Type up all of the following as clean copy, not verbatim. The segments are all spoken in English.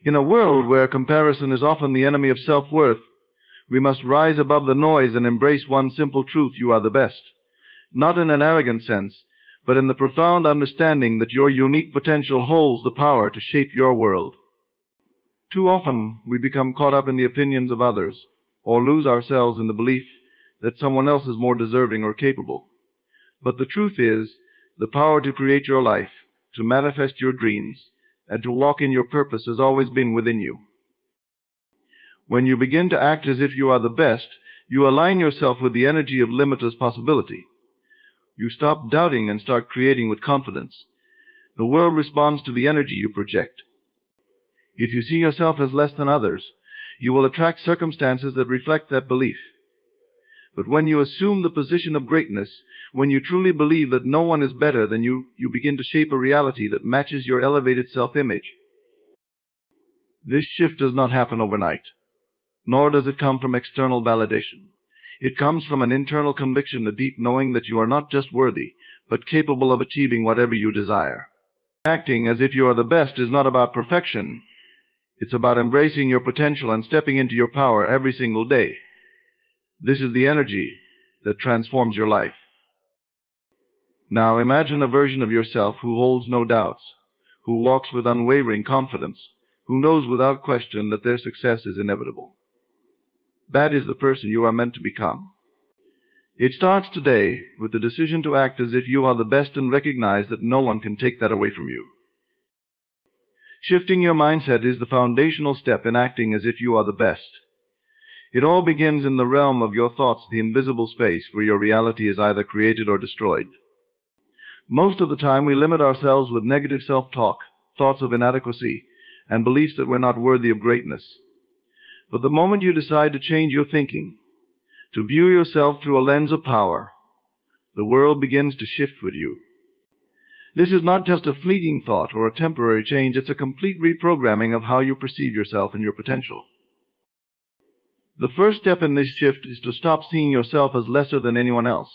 In a world where comparison is often the enemy of self-worth, we must rise above the noise and embrace one simple truth: you are the best. Not in an arrogant sense, but in the profound understanding that your unique potential holds the power to shape your world. Too often, we become caught up in the opinions of others, or lose ourselves in the belief that someone else is more deserving or capable. But the truth is, the power to create your life, to manifest your dreams, and to walk in your purpose has always been within you. When you begin to act as if you are the best, you align yourself with the energy of limitless possibility. You stop doubting and start creating with confidence. The world responds to the energy you project. If you see yourself as less than others, you will attract circumstances that reflect that belief. But when you assume the position of greatness, when you truly believe that no one is better than you, you begin to shape a reality that matches your elevated self-image. This shift does not happen overnight, nor does it come from external validation. It comes from an internal conviction, a deep knowing that you are not just worthy, but capable of achieving whatever you desire. Acting as if you are the best is not about perfection. It's about embracing your potential and stepping into your power every single day. This is the energy that transforms your life. Now imagine a version of yourself who holds no doubts, who walks with unwavering confidence, who knows without question that their success is inevitable. That is the person you are meant to become. It starts today with the decision to act as if you are the best and recognize that no one can take that away from you. Shifting your mindset is the foundational step in acting as if you are the best. It all begins in the realm of your thoughts, the invisible space where your reality is either created or destroyed. Most of the time we limit ourselves with negative self-talk, thoughts of inadequacy, and beliefs that we're not worthy of greatness. But the moment you decide to change your thinking, to view yourself through a lens of power, the world begins to shift with you. This is not just a fleeting thought or a temporary change, it's a complete reprogramming of how you perceive yourself and your potential. The first step in this shift is to stop seeing yourself as lesser than anyone else.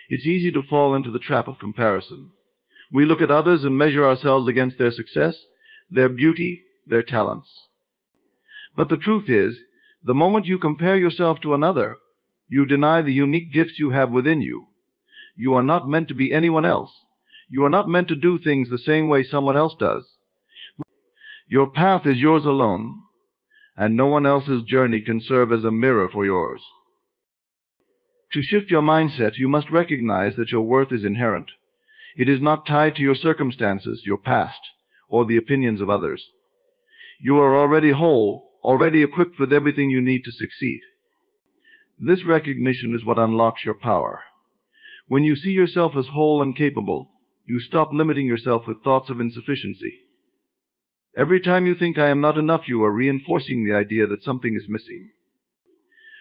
It's easy to fall into the trap of comparison. We look at others and measure ourselves against their success, their beauty, their talents. But the truth is, the moment you compare yourself to another, you deny the unique gifts you have within you. You are not meant to be anyone else. You are not meant to do things the same way someone else does. Your path is yours alone, and no one else's journey can serve as a mirror for yours. To shift your mindset, you must recognize that your worth is inherent. It is not tied to your circumstances, your past, or the opinions of others. You are already whole, already equipped with everything you need to succeed. This recognition is what unlocks your power. When you see yourself as whole and capable, you stop limiting yourself with thoughts of insufficiency. Every time you think I am not enough, you are reinforcing the idea that something is missing.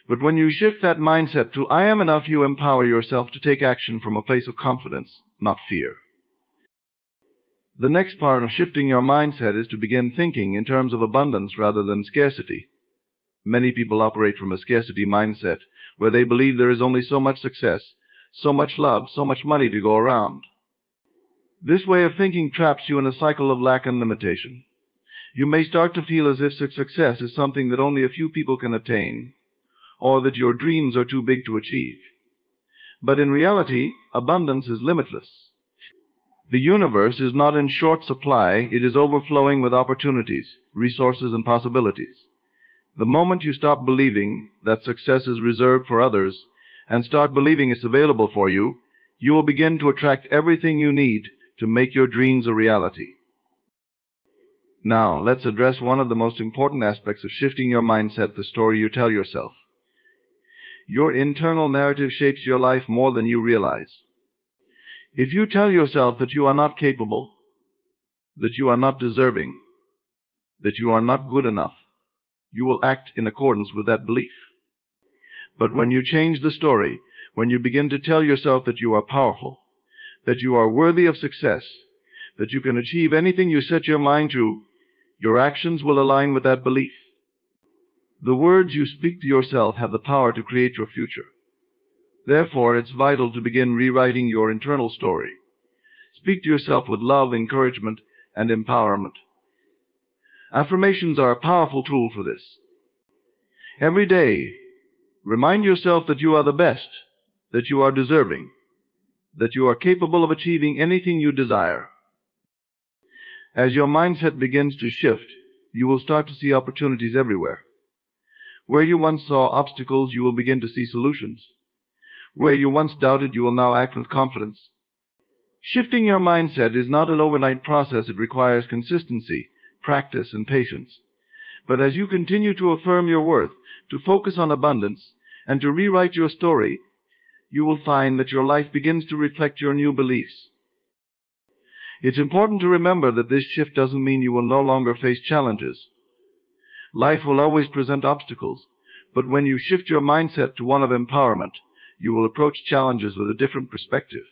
But when you shift that mindset to I am enough, you empower yourself to take action from a place of confidence, not fear. The next part of shifting your mindset is to begin thinking in terms of abundance rather than scarcity. Many people operate from a scarcity mindset, where they believe there is only so much success, so much love, so much money to go around. This way of thinking traps you in a cycle of lack and limitation. You may start to feel as if success is something that only a few people can attain, or that your dreams are too big to achieve. But in reality, abundance is limitless. The universe is not in short supply, it is overflowing with opportunities, resources, and possibilities. The moment you stop believing that success is reserved for others and start believing it's available for you, you will begin to attract everything you need to make your dreams a reality. Now, let's address one of the most important aspects of shifting your mindset, the story you tell yourself. Your internal narrative shapes your life more than you realize. If you tell yourself that you are not capable, that you are not deserving, that you are not good enough, you will act in accordance with that belief. But when you change the story, when you begin to tell yourself that you are powerful, that you are worthy of success, that you can achieve anything you set your mind to, your actions will align with that belief. The words you speak to yourself have the power to create your future. Therefore, it's vital to begin rewriting your internal story. Speak to yourself with love, encouragement, and empowerment. Affirmations are a powerful tool for this. Every day, remind yourself that you are the best, that you are deserving, that you are capable of achieving anything you desire. As your mindset begins to shift, you will start to see opportunities everywhere. Where you once saw obstacles, you will begin to see solutions. Where you once doubted, you will now act with confidence. Shifting your mindset is not an overnight process. It requires consistency, practice, and patience. But as you continue to affirm your worth, to focus on abundance, and to rewrite your story, you will find that your life begins to reflect your new beliefs. It's important to remember that this shift doesn't mean you will no longer face challenges. Life will always present obstacles, but when you shift your mindset to one of empowerment, you will approach challenges with a different perspective.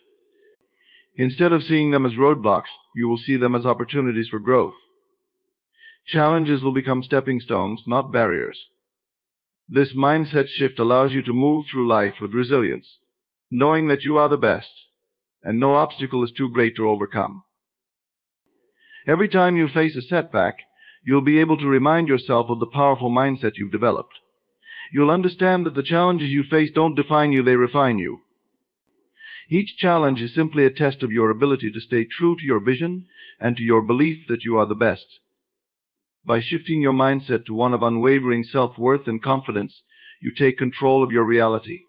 Instead of seeing them as roadblocks, you will see them as opportunities for growth. Challenges will become stepping stones, not barriers. This mindset shift allows you to move through life with resilience, knowing that you are the best, and no obstacle is too great to overcome. Every time you face a setback, you'll be able to remind yourself of the powerful mindset you've developed. You'll understand that the challenges you face don't define you, they refine you. Each challenge is simply a test of your ability to stay true to your vision and to your belief that you are the best. By shifting your mindset to one of unwavering self-worth and confidence, you take control of your reality.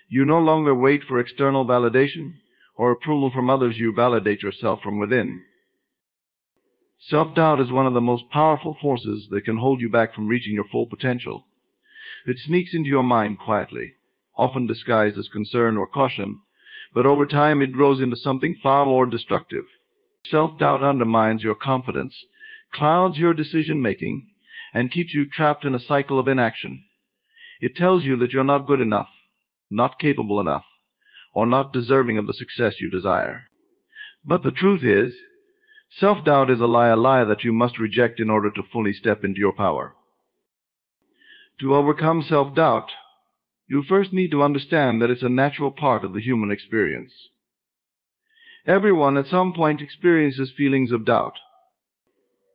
You no longer wait for external validation or approval from others. You validate yourself from within. Self-doubt is one of the most powerful forces that can hold you back from reaching your full potential. It sneaks into your mind quietly, often disguised as concern or caution, but over time it grows into something far more destructive. Self-doubt undermines your confidence, clouds your decision-making, and keeps you trapped in a cycle of inaction. It tells you that you're not good enough, not capable enough, or not deserving of the success you desire. But the truth is, self-doubt is a lie that you must reject in order to fully step into your power. To overcome self-doubt, you first need to understand that it's a natural part of the human experience. Everyone at some point experiences feelings of doubt.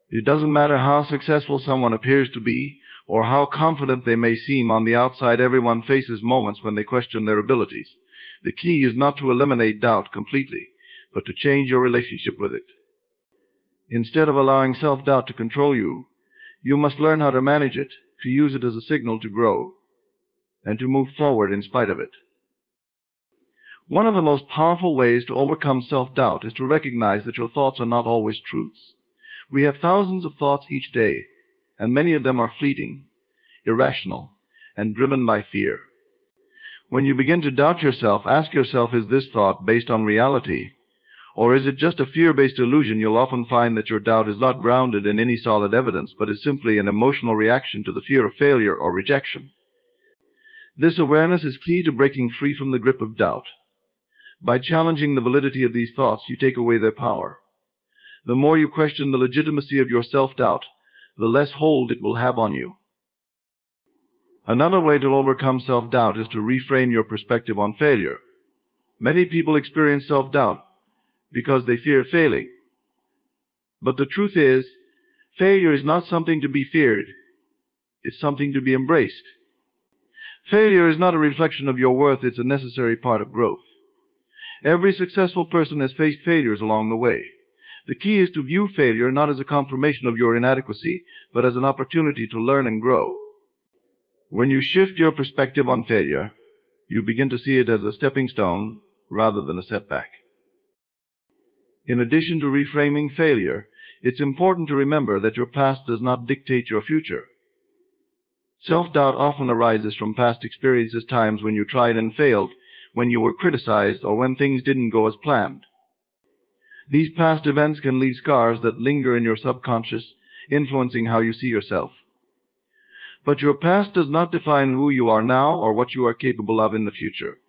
It doesn't matter how successful someone appears to be or how confident they may seem on the outside. Everyone faces moments when they question their abilities. The key is not to eliminate doubt completely, but to change your relationship with it. Instead of allowing self-doubt to control you, you must learn how to manage it, to use it as a signal to grow, and to move forward in spite of it. One of the most powerful ways to overcome self-doubt is to recognize that your thoughts are not always truths. We have thousands of thoughts each day, and many of them are fleeting, irrational, and driven by fear. When you begin to doubt yourself, ask yourself, is this thought based on reality, or is it just a fear-based illusion? You'll often find that your doubt is not grounded in any solid evidence, but is simply an emotional reaction to the fear of failure or rejection. This awareness is key to breaking free from the grip of doubt. By challenging the validity of these thoughts, you take away their power. The more you question the legitimacy of your self-doubt, the less hold it will have on you. Another way to overcome self-doubt is to reframe your perspective on failure. Many people experience self-doubt because they fear failing. But the truth is, failure is not something to be feared. It's something to be embraced. Failure is not a reflection of your worth. It's a necessary part of growth. Every successful person has faced failures along the way. The key is to view failure not as a confirmation of your inadequacy, but as an opportunity to learn and grow. When you shift your perspective on failure, you begin to see it as a stepping stone rather than a setback. In addition to reframing failure, it's important to remember that your past does not dictate your future. Self-doubt often arises from past experiences, times when you tried and failed, when you were criticized, or when things didn't go as planned. These past events can leave scars that linger in your subconscious, influencing how you see yourself. But your past does not define who you are now or what you are capable of in the future.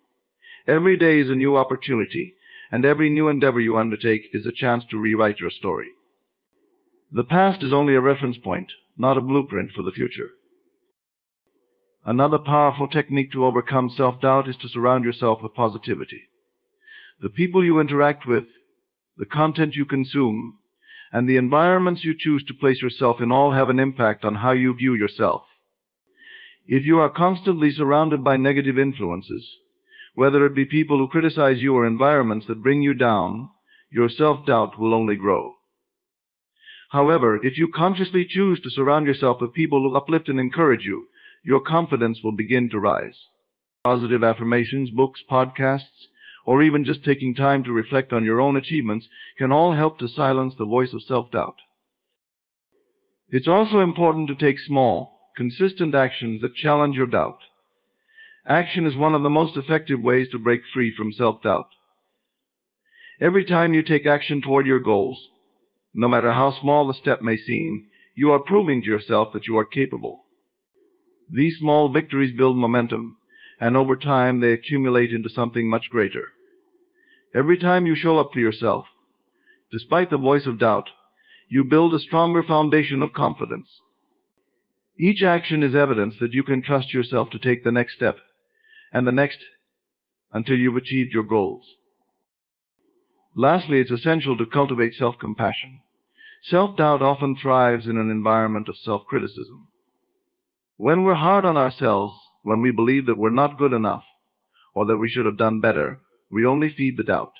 Every day is a new opportunity, and every new endeavor you undertake is a chance to rewrite your story. The past is only a reference point, not a blueprint for the future. Another powerful technique to overcome self-doubt is to surround yourself with positivity. The people you interact with, the content you consume, and the environments you choose to place yourself in all have an impact on how you view yourself. If you are constantly surrounded by negative influences, whether it be people who criticize you or environments that bring you down, your self-doubt will only grow. However, if you consciously choose to surround yourself with people who uplift and encourage you, your confidence will begin to rise. Positive affirmations, books, podcasts, or even just taking time to reflect on your own achievements can all help to silence the voice of self-doubt. It's also important to take small, consistent actions that challenge your doubt. Action is one of the most effective ways to break free from self-doubt. Every time you take action toward your goals, no matter how small the step may seem, you are proving to yourself that you are capable. These small victories build momentum, and over time they accumulate into something much greater. Every time you show up for yourself, despite the voice of doubt, you build a stronger foundation of confidence. Each action is evidence that you can trust yourself to take the next step, and the next, until you've achieved your goals. Lastly, it's essential to cultivate self-compassion. Self-doubt often thrives in an environment of self-criticism. When we're hard on ourselves, when we believe that we're not good enough, or that we should have done better, we only feed the doubt.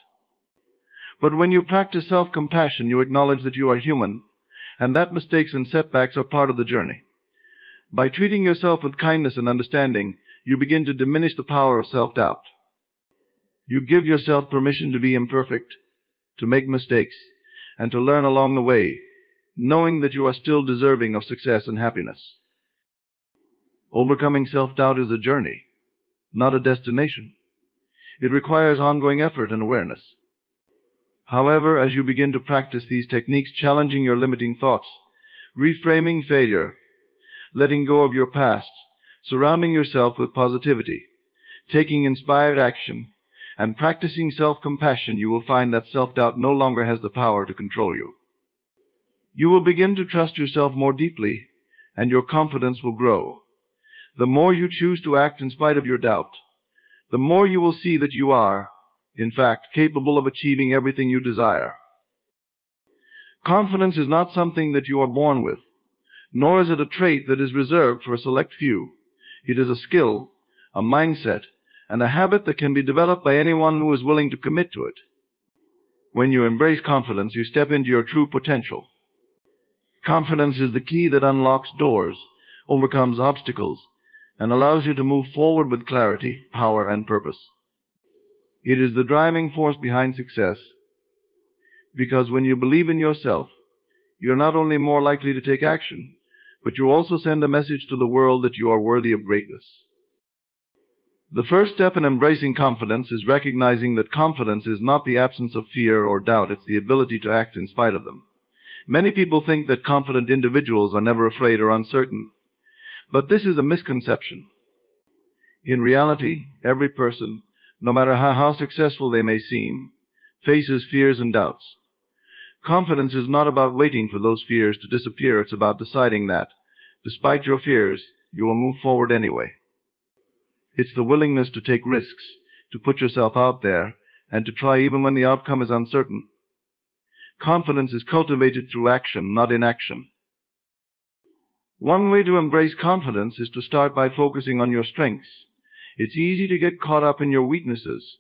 But when you practice self-compassion, you acknowledge that you are human, and that mistakes and setbacks are part of the journey. By treating yourself with kindness and understanding, you begin to diminish the power of self-doubt. You give yourself permission to be imperfect, to make mistakes, and to learn along the way, knowing that you are still deserving of success and happiness. Overcoming self-doubt is a journey, not a destination. It requires ongoing effort and awareness. However, as you begin to practice these techniques, challenging your limiting thoughts, reframing failure, letting go of your past, surrounding yourself with positivity, taking inspired action, and practicing self-compassion, you will find that self-doubt no longer has the power to control you. You will begin to trust yourself more deeply, and your confidence will grow. The more you choose to act in spite of your doubt, the more you will see that you are, in fact, capable of achieving everything you desire. Confidence is not something that you are born with, nor is it a trait that is reserved for a select few. It is a skill, a mindset, and a habit that can be developed by anyone who is willing to commit to it. When you embrace confidence, you step into your true potential. Confidence is the key that unlocks doors, overcomes obstacles, and allows you to move forward with clarity, power, and purpose. It is the driving force behind success, because when you believe in yourself, you're not only more likely to take action, but you also send a message to the world that you are worthy of greatness. The first step in embracing confidence is recognizing that confidence is not the absence of fear or doubt, it's the ability to act in spite of them. Many people think that confident individuals are never afraid or uncertain, but this is a misconception. In reality, every person, no matter how successful they may seem, faces fears and doubts. Confidence is not about waiting for those fears to disappear, it's about deciding that, despite your fears, you will move forward anyway. It's the willingness to take risks, to put yourself out there, and to try even when the outcome is uncertain. Confidence is cultivated through action, not inaction. One way to embrace confidence is to start by focusing on your strengths. It's easy to get caught up in your weaknesses,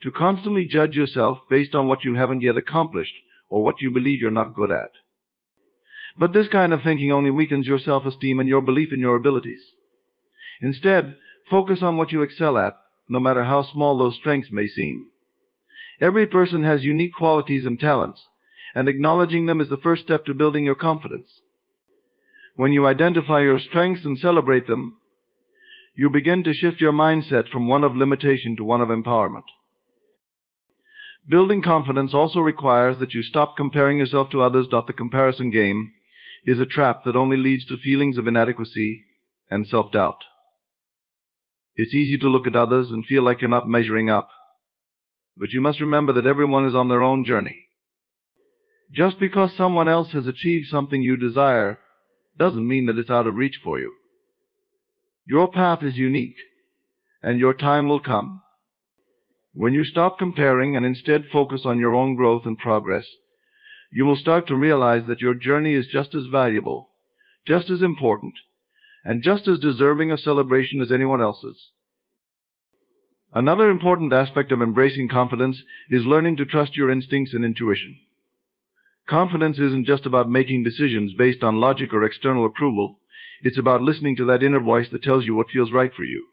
to constantly judge yourself based on what you haven't yet accomplished or what you believe you're not good at. But this kind of thinking only weakens your self-esteem and your belief in your abilities. Instead, focus on what you excel at, no matter how small those strengths may seem. Every person has unique qualities and talents, and acknowledging them is the first step to building your confidence. When you identify your strengths and celebrate them, you begin to shift your mindset from one of limitation to one of empowerment. Building confidence also requires that you stop comparing yourself to others. The comparison game is a trap that only leads to feelings of inadequacy and self-doubt. It's easy to look at others and feel like you're not measuring up, but you must remember that everyone is on their own journey. Just because someone else has achieved something you desire doesn't mean that it's out of reach for you. Your path is unique, and your time will come. When you stop comparing and instead focus on your own growth and progress, You will start to realize that your journey is just as valuable, just as important, and just as deserving of celebration as anyone else's. Another important aspect of embracing confidence is learning to trust your instincts and intuition. Confidence isn't just about making decisions based on logic or external approval. It's about listening to that inner voice that tells you what feels right for you.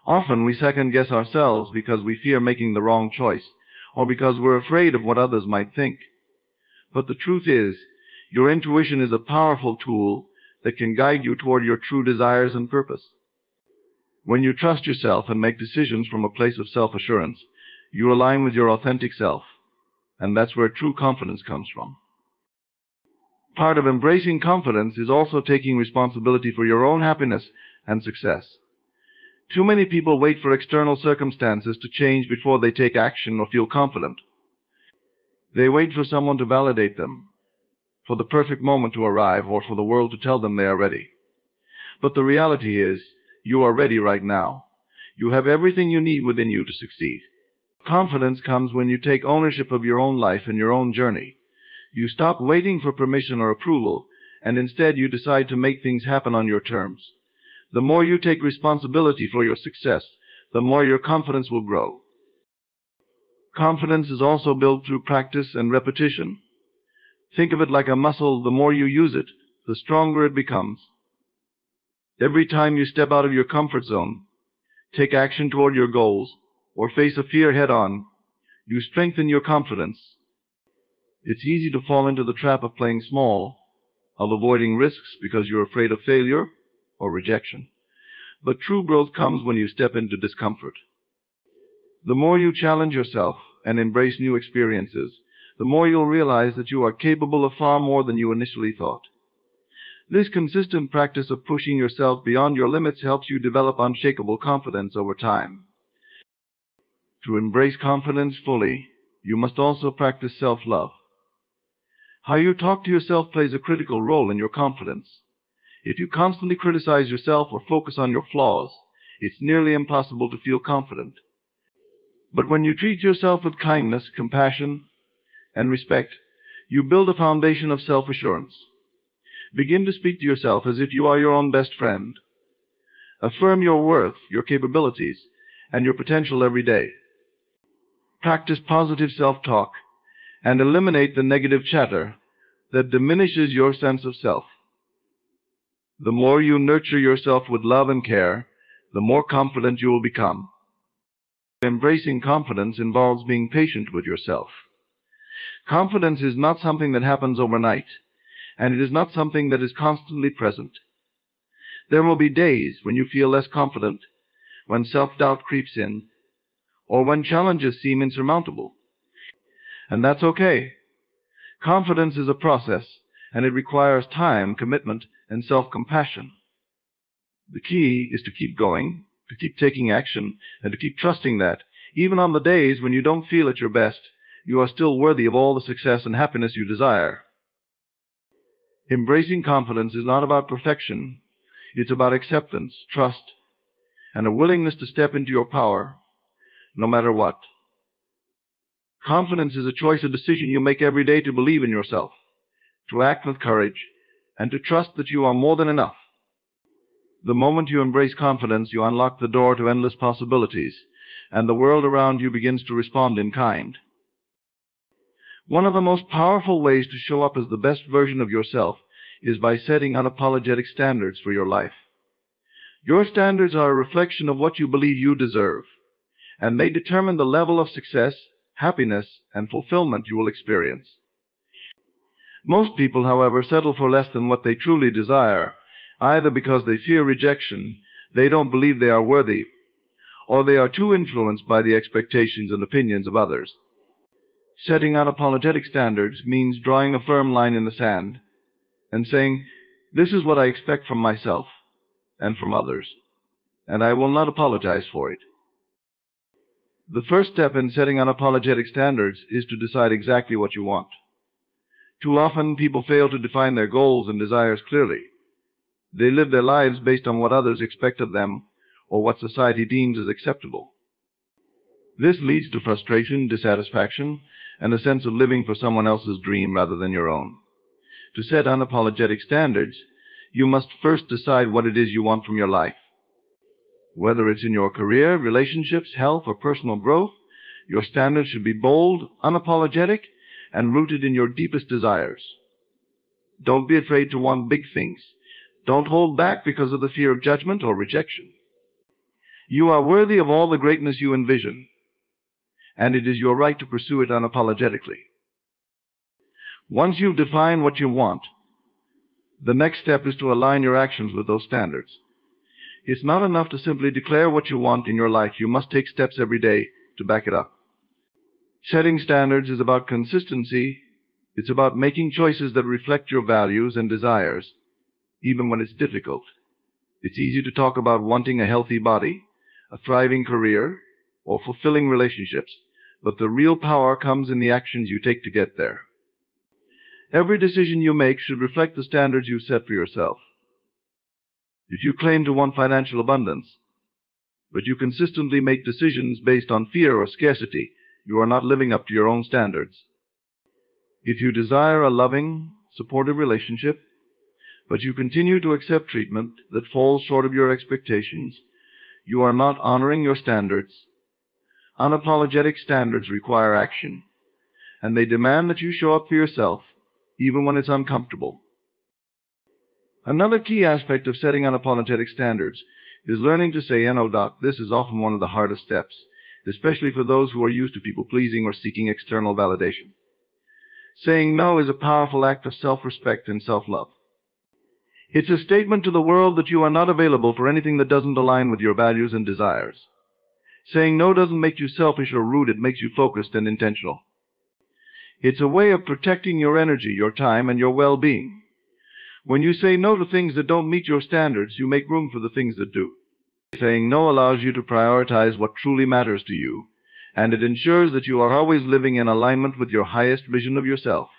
Often we second-guess ourselves because we fear making the wrong choice, or because we're afraid of what others might think. But the truth is, your intuition is a powerful tool that can guide you toward your true desires and purpose. When you trust yourself and make decisions from a place of self-assurance, you align with your authentic self, and that's where true confidence comes from. Part of embracing confidence is also taking responsibility for your own happiness and success. Too many people wait for external circumstances to change before they take action or feel confident. They wait for someone to validate them, for the perfect moment to arrive, or for the world to tell them they are ready. But the reality is, you are ready right now. You have everything you need within you to succeed. Confidence comes when you take ownership of your own life and your own journey. You stop waiting for permission or approval, and instead you decide to make things happen on your terms. The more you take responsibility for your success, the more your confidence will grow. Confidence is also built through practice and repetition. Think of it like a muscle. The more you use it, the stronger it becomes. Every time you step out of your comfort zone, take action toward your goals, or face a fear head-on, you strengthen your confidence. It's easy to fall into the trap of playing small, of avoiding risks because you're afraid of failure or rejection. But true growth comes when you step into discomfort. The more you challenge yourself and embrace new experiences, the more you'll realize that you are capable of far more than you initially thought. This consistent practice of pushing yourself beyond your limits helps you develop unshakable confidence over time. To embrace confidence fully, you must also practice self-love. How you talk to yourself plays a critical role in your confidence. If you constantly criticize yourself or focus on your flaws, it's nearly impossible to feel confident. But when you treat yourself with kindness, compassion, and respect, you build a foundation of self-assurance. Begin to speak to yourself as if you are your own best friend. Affirm your worth, your capabilities, and your potential every day. Practice positive self-talk and eliminate the negative chatter that diminishes your sense of self. The more you nurture yourself with love and care, the more confident you will become. Embracing confidence involves being patient with yourself. Confidence is not something that happens overnight, and it is not something that is constantly present. There will be days when you feel less confident, when self-doubt creeps in, or when challenges seem insurmountable. And that's okay. Confidence is a process, and it requires time, commitment, and self-compassion. The key is to keep going, to keep taking action, and to keep trusting that, even on the days when you don't feel at your best, you are still worthy of all the success and happiness you desire. Embracing confidence is not about perfection. It's about acceptance, trust, and a willingness to step into your power, no matter what. Confidence is a choice, a decision you make every day to believe in yourself, to act with courage, and to trust that you are more than enough. The moment you embrace confidence, you unlock the door to endless possibilities, and the world around you begins to respond in kind. One of the most powerful ways to show up as the best version of yourself is by setting unapologetic standards for your life. Your standards are a reflection of what you believe you deserve, and they determine the level of success, happiness, and fulfillment you will experience. Most people, however, settle for less than what they truly desire, either because they fear rejection, they don't believe they are worthy, or they are too influenced by the expectations and opinions of others. Setting unapologetic standards means drawing a firm line in the sand and saying, "This is what I expect from myself and from others, and I will not apologize for it." The first step in setting unapologetic standards is to decide exactly what you want. Too often, people fail to define their goals and desires clearly. They live their lives based on what others expect of them or what society deems as acceptable. This leads to frustration, dissatisfaction, and a sense of living for someone else's dream rather than your own. To set unapologetic standards, you must first decide what it is you want from your life. Whether it's in your career, relationships, health, or personal growth, your standards should be bold, unapologetic, and rooted in your deepest desires. Don't be afraid to want big things. Don't hold back because of the fear of judgment or rejection. You are worthy of all the greatness you envision, and it is your right to pursue it unapologetically. Once you've defined what you want, the next step is to align your actions with those standards. It's not enough to simply declare what you want in your life. You must take steps every day to back it up. Setting standards is about consistency. It's about making choices that reflect your values and desires, even when it's difficult. It's easy to talk about wanting a healthy body, a thriving career, or fulfilling relationships, but the real power comes in the actions you take to get there. Every decision you make should reflect the standards you set for yourself. If you claim to want financial abundance, but you consistently make decisions based on fear or scarcity, you are not living up to your own standards. If you desire a loving, supportive relationship, but you continue to accept treatment that falls short of your expectations, you are not honoring your standards. Unapologetic standards require action, and they demand that you show up for yourself, even when it's uncomfortable. Another key aspect of setting unapologetic standards is learning to say, "No, Doc." This is often one of the hardest steps, especially for those who are used to people-pleasing or seeking external validation. Saying no is a powerful act of self-respect and self-love. It's a statement to the world that you are not available for anything that doesn't align with your values and desires. Saying no doesn't make you selfish or rude. It makes you focused and intentional. It's a way of protecting your energy, your time, and your well-being. When you say no to things that don't meet your standards, you make room for the things that do. Saying no allows you to prioritize what truly matters to you, and it ensures that you are always living in alignment with your highest vision of yourself.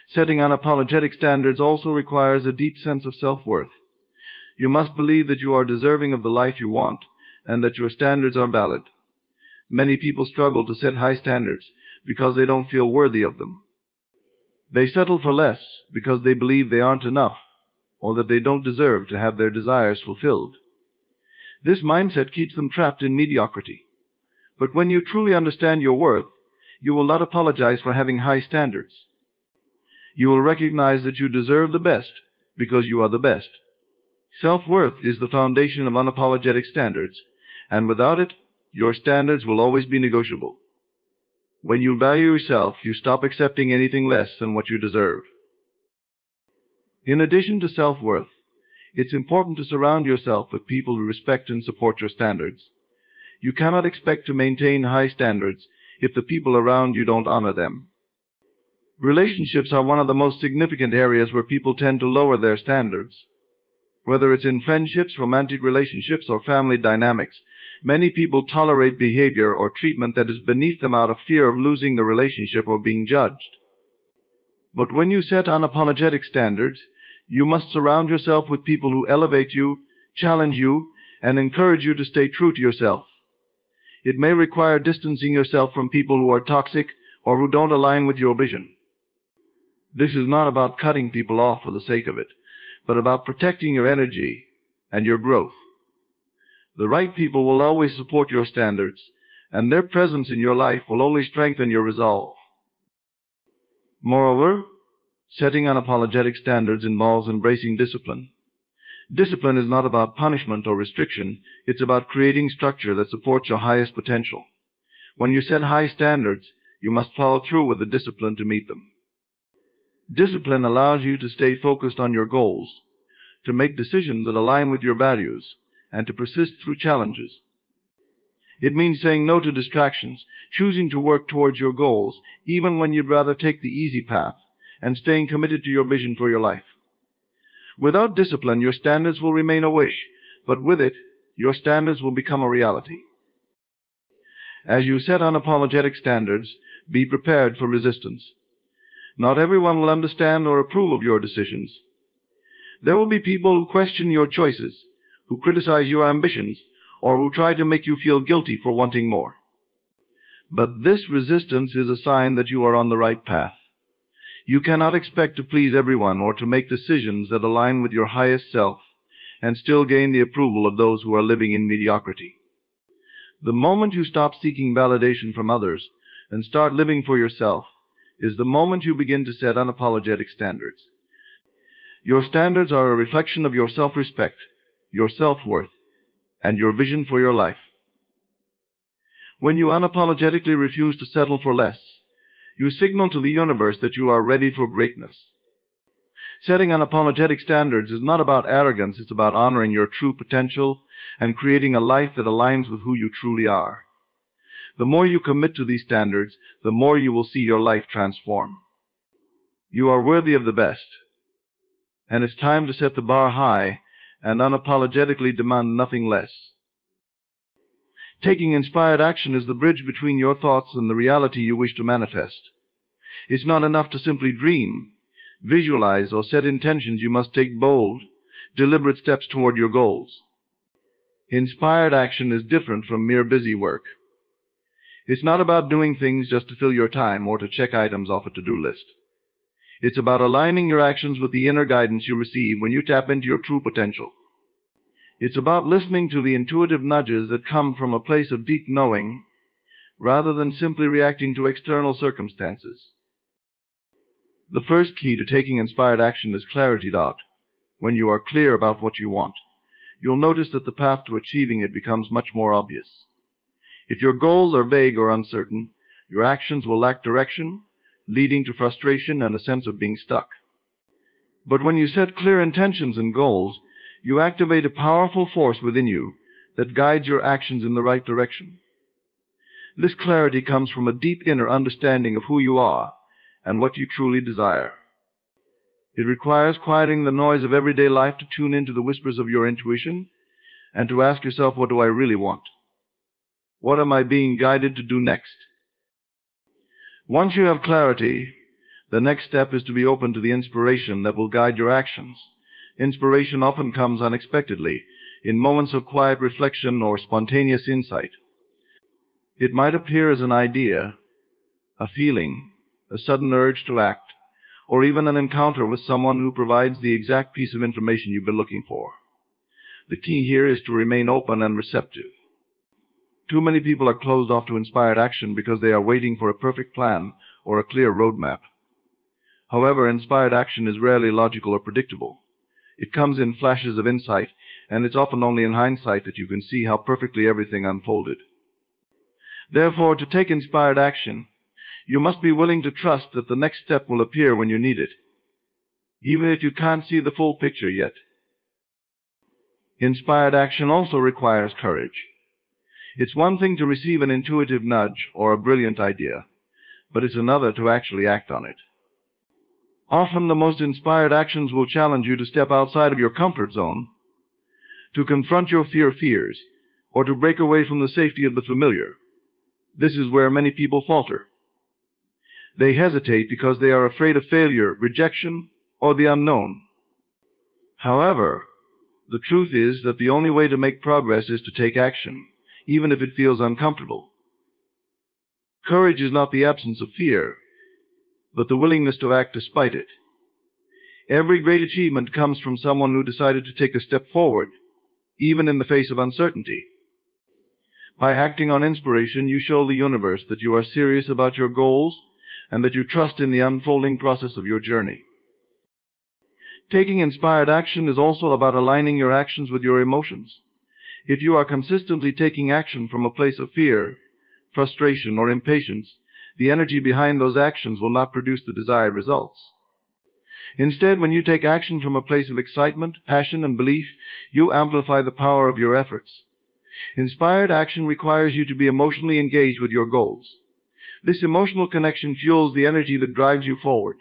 Setting unapologetic standards also requires a deep sense of self-worth. You must believe that you are deserving of the life you want, and that your standards are valid. Many people struggle to set high standards because they don't feel worthy of them. They settle for less because they believe they aren't enough, or that they don't deserve to have their desires fulfilled. This mindset keeps them trapped in mediocrity. But when you truly understand your worth, you will not apologize for having high standards. You will recognize that you deserve the best because you are the best. Self-worth is the foundation of unapologetic standards, and without it, your standards will always be negotiable. When you value yourself, you stop accepting anything less than what you deserve. In addition to self-worth, it's important to surround yourself with people who respect and support your standards. You cannot expect to maintain high standards if the people around you don't honor them. Relationships are one of the most significant areas where people tend to lower their standards. Whether it's in friendships, romantic relationships, or family dynamics, many people tolerate behavior or treatment that is beneath them out of fear of losing the relationship or being judged. But when you set unapologetic standards, you must surround yourself with people who elevate you, challenge you, and encourage you to stay true to yourself. It may require distancing yourself from people who are toxic or who don't align with your vision. This is not about cutting people off for the sake of it, but about protecting your energy and your growth. The right people will always support your standards, and their presence in your life will only strengthen your resolve. Moreover, setting unapologetic standards involves embracing discipline. Discipline is not about punishment or restriction. It's about creating structure that supports your highest potential. When you set high standards, you must follow through with the discipline to meet them. Discipline allows you to stay focused on your goals, to make decisions that align with your values, and to persist through challenges. It means saying no to distractions, choosing to work towards your goals, even when you'd rather take the easy path, and staying committed to your vision for your life. Without discipline, your standards will remain a wish, but with it, your standards will become a reality. As you set unapologetic standards, be prepared for resistance. Not everyone will understand or approve of your decisions. There will be people who question your choices, who criticize your ambitions, or who try to make you feel guilty for wanting more. But this resistance is a sign that you are on the right path. You cannot expect to please everyone or to make decisions that align with your highest self and still gain the approval of those who are living in mediocrity. The moment you stop seeking validation from others and start living for yourself is the moment you begin to set unapologetic standards. Your standards are a reflection of your self-respect, your self-worth, and your vision for your life. When you unapologetically refuse to settle for less, you signal to the universe that you are ready for greatness. Setting unapologetic standards is not about arrogance, it's about honoring your true potential and creating a life that aligns with who you truly are. The more you commit to these standards, the more you will see your life transform. You are worthy of the best, and it's time to set the bar high and unapologetically demand nothing less. Taking inspired action is the bridge between your thoughts and the reality you wish to manifest. It's not enough to simply dream, visualize, or set intentions. You must take bold, deliberate steps toward your goals. Inspired action is different from mere busy work. It's not about doing things just to fill your time or to check items off a to-do list. It's about aligning your actions with the inner guidance you receive when you tap into your true potential. It's about listening to the intuitive nudges that come from a place of deep knowing, rather than simply reacting to external circumstances. The first key to taking inspired action is clarity. When you are clear about what you want, you'll notice that the path to achieving it becomes much more obvious. If your goals are vague or uncertain, your actions will lack direction, leading to frustration and a sense of being stuck. But when you set clear intentions and goals, you activate a powerful force within you that guides your actions in the right direction. This clarity comes from a deep inner understanding of who you are and what you truly desire. It requires quieting the noise of everyday life to tune into the whispers of your intuition and to ask yourself, what do I really want? What am I being guided to do next? Once you have clarity, the next step is to be open to the inspiration that will guide your actions. Inspiration often comes unexpectedly, in moments of quiet reflection or spontaneous insight. It might appear as an idea, a feeling, a sudden urge to act, or even an encounter with someone who provides the exact piece of information you've been looking for. The key here is to remain open and receptive. Too many people are closed off to inspired action because they are waiting for a perfect plan or a clear roadmap. However, inspired action is rarely logical or predictable. It comes in flashes of insight, and it's often only in hindsight that you can see how perfectly everything unfolded. Therefore, to take inspired action, you must be willing to trust that the next step will appear when you need it, even if you can't see the full picture yet. Inspired action also requires courage. It's one thing to receive an intuitive nudge or a brilliant idea, but it's another to actually act on it. Often the most inspired actions will challenge you to step outside of your comfort zone, to confront your fears, or to break away from the safety of the familiar. This is where many people falter. They hesitate because they are afraid of failure, rejection, or the unknown. However, the truth is that the only way to make progress is to take action, even if it feels uncomfortable. Courage is not the absence of fear, but the willingness to act despite it. Every great achievement comes from someone who decided to take a step forward, even in the face of uncertainty. By acting on inspiration, you show the universe that you are serious about your goals and that you trust in the unfolding process of your journey. Taking inspired action is also about aligning your actions with your emotions. If you are consistently taking action from a place of fear, frustration, or impatience, the energy behind those actions will not produce the desired results. Instead, when you take action from a place of excitement, passion, and belief, you amplify the power of your efforts. Inspired action requires you to be emotionally engaged with your goals. This emotional connection fuels the energy that drives you forward.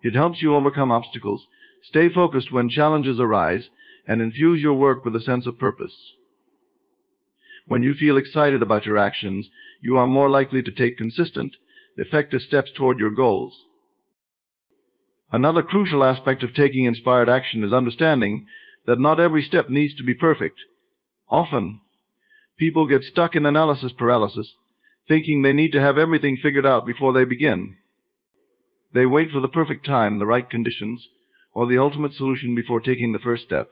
It helps you overcome obstacles, stay focused when challenges arise, and infuse your work with a sense of purpose. When you feel excited about your actions, you are more likely to take consistent, effective steps toward your goals. Another crucial aspect of taking inspired action is understanding that not every step needs to be perfect. Often, people get stuck in analysis paralysis, thinking they need to have everything figured out before they begin. They wait for the perfect time, the right conditions, or the ultimate solution before taking the first step.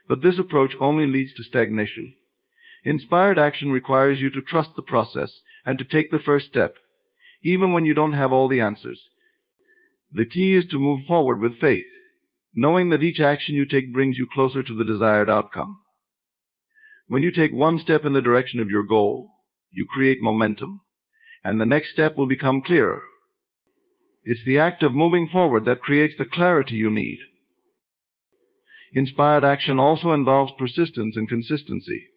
But this approach only leads to stagnation. Inspired action requires you to trust the process and to take the first step, even when you don't have all the answers. The key is to move forward with faith, knowing that each action you take brings you closer to the desired outcome. When you take one step in the direction of your goal, you create momentum, and the next step will become clearer. It's the act of moving forward that creates the clarity you need. Inspired action also involves persistence and consistency.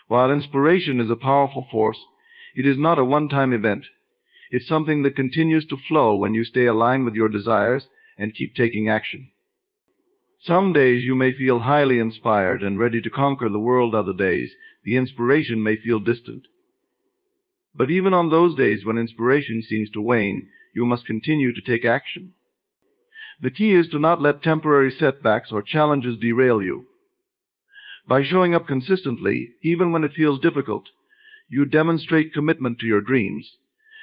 While inspiration is a powerful force, it is not a one-time event. It's something that continues to flow when you stay aligned with your desires and keep taking action. Some days you may feel highly inspired and ready to conquer the world. Other days, the inspiration may feel distant. But even on those days when inspiration seems to wane, you must continue to take action. The key is to not let temporary setbacks or challenges derail you. By showing up consistently, even when it feels difficult, you demonstrate commitment to your dreams.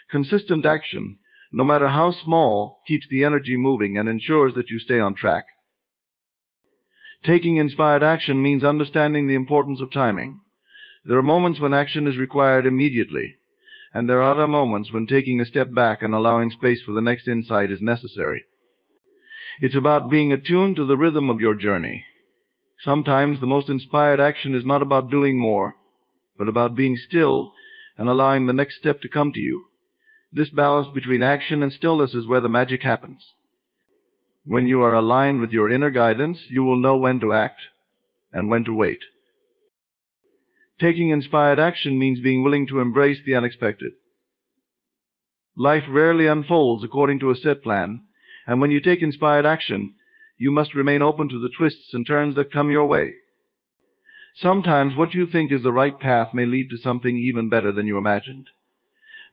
Consistent action, no matter how small, keeps the energy moving and ensures that you stay on track. Taking inspired action means understanding the importance of timing. There are moments when action is required immediately, and there are other moments when taking a step back and allowing space for the next insight is necessary. It's about being attuned to the rhythm of your journey. Sometimes the most inspired action is not about doing more, but about being still and allowing the next step to come to you. This balance between action and stillness is where the magic happens. When you are aligned with your inner guidance, you will know when to act and when to wait. Taking inspired action means being willing to embrace the unexpected. Life rarely unfolds according to a set plan, and when you take inspired action, you must remain open to the twists and turns that come your way. Sometimes what you think is the right path may lead to something even better than you imagined.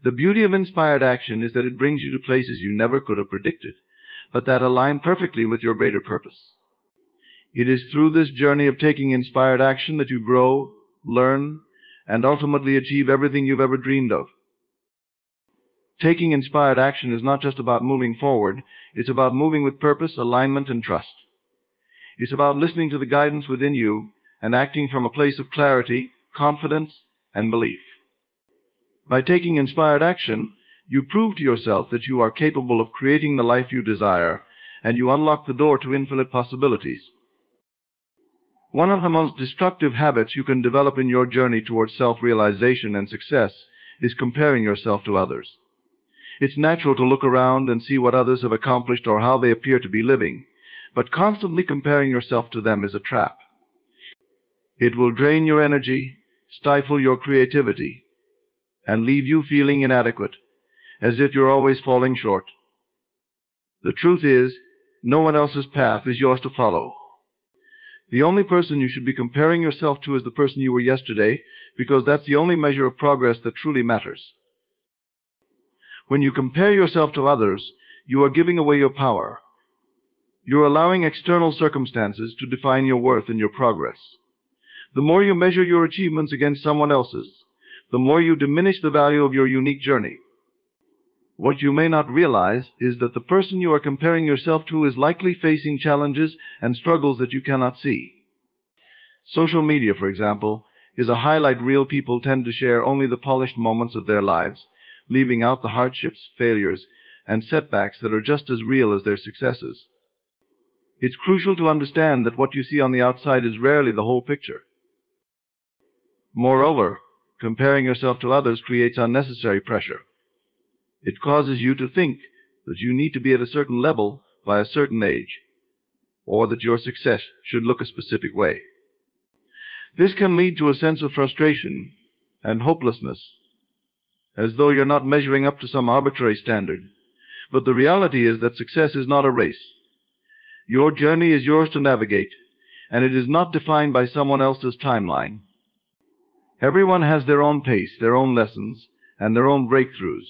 The beauty of inspired action is that it brings you to places you never could have predicted, but that align perfectly with your greater purpose. It is through this journey of taking inspired action that you grow, learn, and ultimately achieve everything you've ever dreamed of. Taking inspired action is not just about moving forward, it's about moving with purpose, alignment, and trust. It's about listening to the guidance within you and acting from a place of clarity, confidence, and belief. By taking inspired action, you prove to yourself that you are capable of creating the life you desire, and you unlock the door to infinite possibilities. One of the most destructive habits you can develop in your journey towards self-realization and success is comparing yourself to others. It's natural to look around and see what others have accomplished or how they appear to be living, but constantly comparing yourself to them is a trap. It will drain your energy, stifle your creativity, and leave you feeling inadequate, as if you're always falling short. The truth is, no one else's path is yours to follow. The only person you should be comparing yourself to is the person you were yesterday, because that's the only measure of progress that truly matters. When you compare yourself to others, you are giving away your power. You're allowing external circumstances to define your worth and your progress. The more you measure your achievements against someone else's, the more you diminish the value of your unique journey. What you may not realize is that the person you are comparing yourself to is likely facing challenges and struggles that you cannot see. Social media, for example, is a highlight reel. People tend to share only the polished moments of their lives, leaving out the hardships, failures, and setbacks that are just as real as their successes. It's crucial to understand that what you see on the outside is rarely the whole picture. Moreover, comparing yourself to others creates unnecessary pressure. It causes you to think that you need to be at a certain level by a certain age, or that your success should look a specific way. This can lead to a sense of frustration and hopelessness, as though you're not measuring up to some arbitrary standard. But the reality is that success is not a race. Your journey is yours to navigate, and it is not defined by someone else's timeline. Everyone has their own pace, their own lessons, and their own breakthroughs.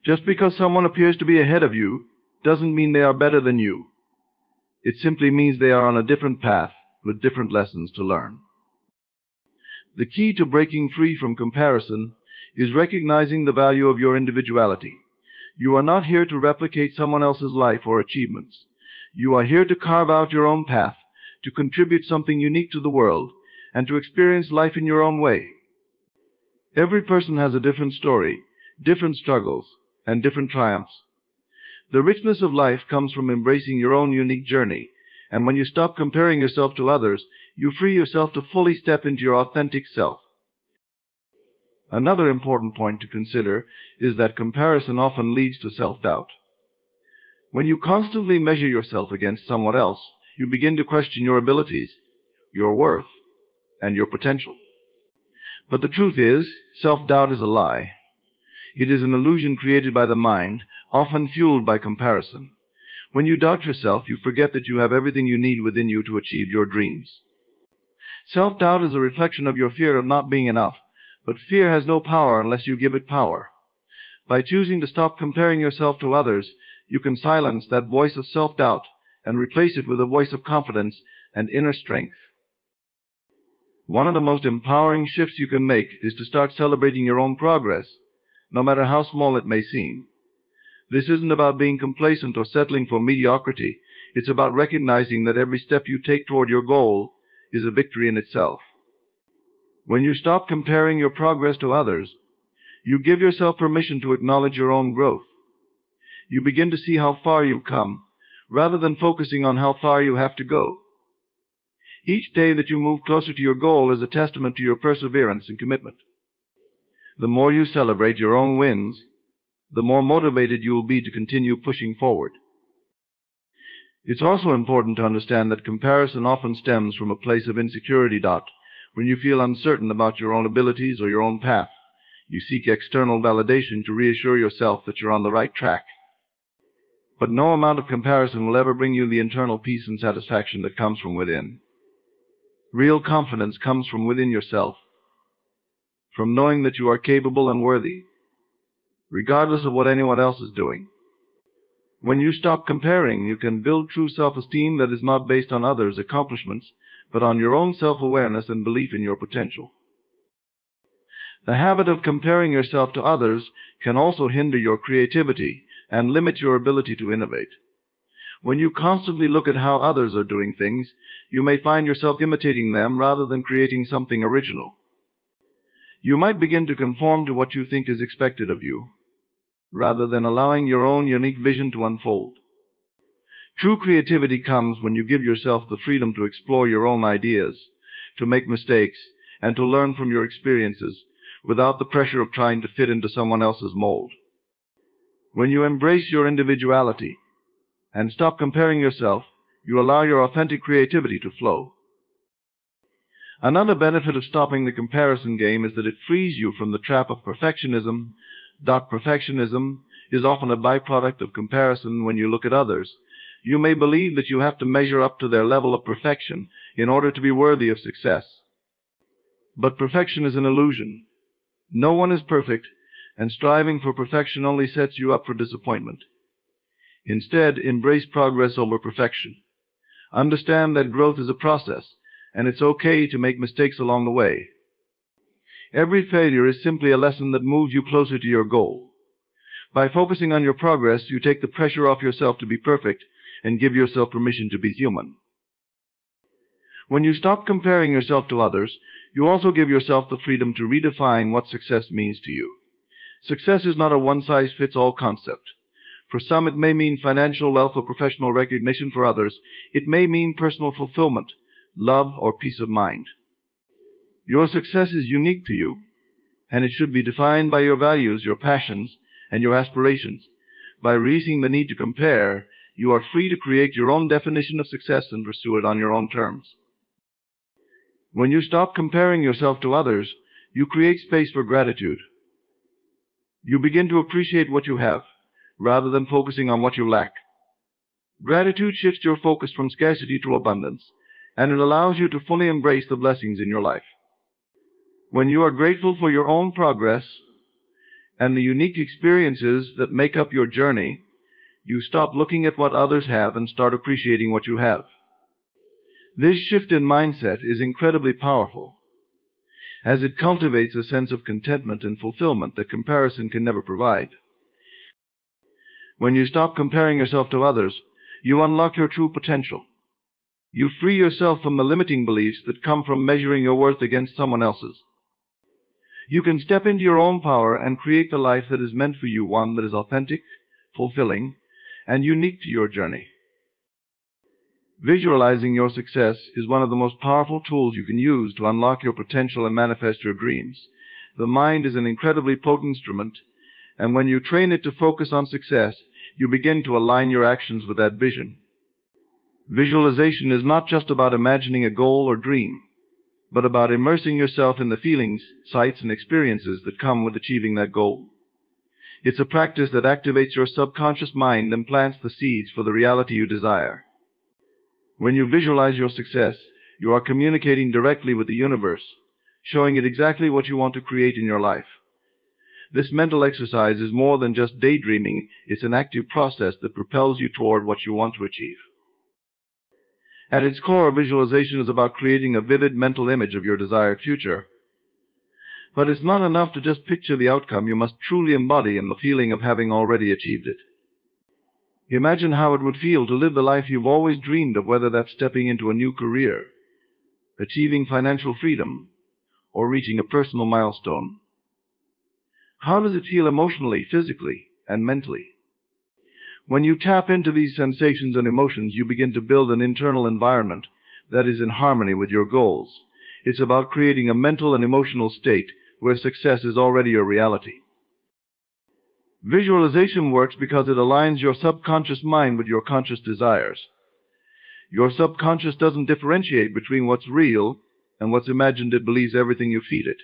Just because someone appears to be ahead of you doesn't mean they are better than you. It simply means they are on a different path with different lessons to learn. The key to breaking free from comparison is recognizing the value of your individuality. You are not here to replicate someone else's life or achievements. You are here to carve out your own path, to contribute something unique to the world, and to experience life in your own way. Every person has a different story, different struggles, and different triumphs. The richness of life comes from embracing your own unique journey, and when you stop comparing yourself to others, you free yourself to fully step into your authentic self. Another important point to consider is that comparison often leads to self-doubt. When you constantly measure yourself against someone else, you begin to question your abilities, your worth, and your potential. But the truth is, self-doubt is a lie. It is an illusion created by the mind, often fueled by comparison. When you doubt yourself, you forget that you have everything you need within you to achieve your dreams. Self-doubt is a reflection of your fear of not being enough, but fear has no power unless you give it power. By choosing to stop comparing yourself to others, you can silence that voice of self-doubt and replace it with a voice of confidence and inner strength. One of the most empowering shifts you can make is to start celebrating your own progress, no matter how small it may seem. This isn't about being complacent or settling for mediocrity. It's about recognizing that every step you take toward your goal is a victory in itself. When you stop comparing your progress to others, you give yourself permission to acknowledge your own growth. You begin to see how far you've come, rather than focusing on how far you have to go. Each day that you move closer to your goal is a testament to your perseverance and commitment. The more you celebrate your own wins, the more motivated you will be to continue pushing forward. It's also important to understand that comparison often stems from a place of insecurity. When you feel uncertain about your own abilities or your own path, you seek external validation to reassure yourself that you're on the right track. But no amount of comparison will ever bring you the internal peace and satisfaction that comes from within. Real confidence comes from within yourself, from knowing that you are capable and worthy, regardless of what anyone else is doing. When you stop comparing, you can build true self-esteem that is not based on others' accomplishments, but on your own self-awareness and belief in your potential. The habit of comparing yourself to others can also hinder your creativity and limit your ability to innovate. When you constantly look at how others are doing things, you may find yourself imitating them rather than creating something original. You might begin to conform to what you think is expected of you, rather than allowing your own unique vision to unfold. True creativity comes when you give yourself the freedom to explore your own ideas, to make mistakes, and to learn from your experiences without the pressure of trying to fit into someone else's mold. When you embrace your individuality and stop comparing yourself, you allow your authentic creativity to flow. Another benefit of stopping the comparison game is that it frees you from the trap of perfectionism. Perfectionism is often a byproduct of comparison. When you look at others, you may believe that you have to measure up to their level of perfection in order to be worthy of success. But perfection is an illusion. No one is perfect, and striving for perfection only sets you up for disappointment. Instead, embrace progress over perfection. Understand that growth is a process, and it's okay to make mistakes along the way. Every failure is simply a lesson that moves you closer to your goal. By focusing on your progress, you take the pressure off yourself to be perfect and give yourself permission to be human. When you stop comparing yourself to others, you also give yourself the freedom to redefine what success means to you. Success is not a one-size-fits-all concept. For some, it may mean financial wealth or professional recognition. For others, it may mean personal fulfillment, love, or peace of mind. Your success is unique to you, and it should be defined by your values, your passions, and your aspirations. By releasing the need to compare, you are free to create your own definition of success and pursue it on your own terms. When you stop comparing yourself to others, you create space for gratitude. You begin to appreciate what you have, rather than focusing on what you lack. Gratitude shifts your focus from scarcity to abundance, and it allows you to fully embrace the blessings in your life. When you are grateful for your own progress and the unique experiences that make up your journey, you stop looking at what others have and start appreciating what you have. This shift in mindset is incredibly powerful. as it cultivates a sense of contentment and fulfillment that comparison can never provide. When you stop comparing yourself to others, you unlock your true potential. You free yourself from the limiting beliefs that come from measuring your worth against someone else's. You can step into your own power and create the life that is meant for you, one that is authentic, fulfilling, and unique to your journey. Visualizing your success is one of the most powerful tools you can use to unlock your potential and manifest your dreams. The mind is an incredibly potent instrument, and when you train it to focus on success, you begin to align your actions with that vision. Visualization is not just about imagining a goal or dream, but about immersing yourself in the feelings, sights, and experiences that come with achieving that goal. It's a practice that activates your subconscious mind and plants the seeds for the reality you desire. When you visualize your success, you are communicating directly with the universe, showing it exactly what you want to create in your life. This mental exercise is more than just daydreaming. It's an active process that propels you toward what you want to achieve. At its core, visualization is about creating a vivid mental image of your desired future. But it's not enough to just picture the outcome. You must truly embody in the feeling of having already achieved it. Imagine how it would feel to live the life you've always dreamed of, whether that's stepping into a new career, achieving financial freedom, or reaching a personal milestone. How does it feel emotionally, physically, and mentally? When you tap into these sensations and emotions, you begin to build an internal environment that is in harmony with your goals. It's about creating a mental and emotional state where success is already a reality. Visualization works because it aligns your subconscious mind with your conscious desires. Your subconscious doesn't differentiate between what's real and what's imagined. It believes everything you feed it.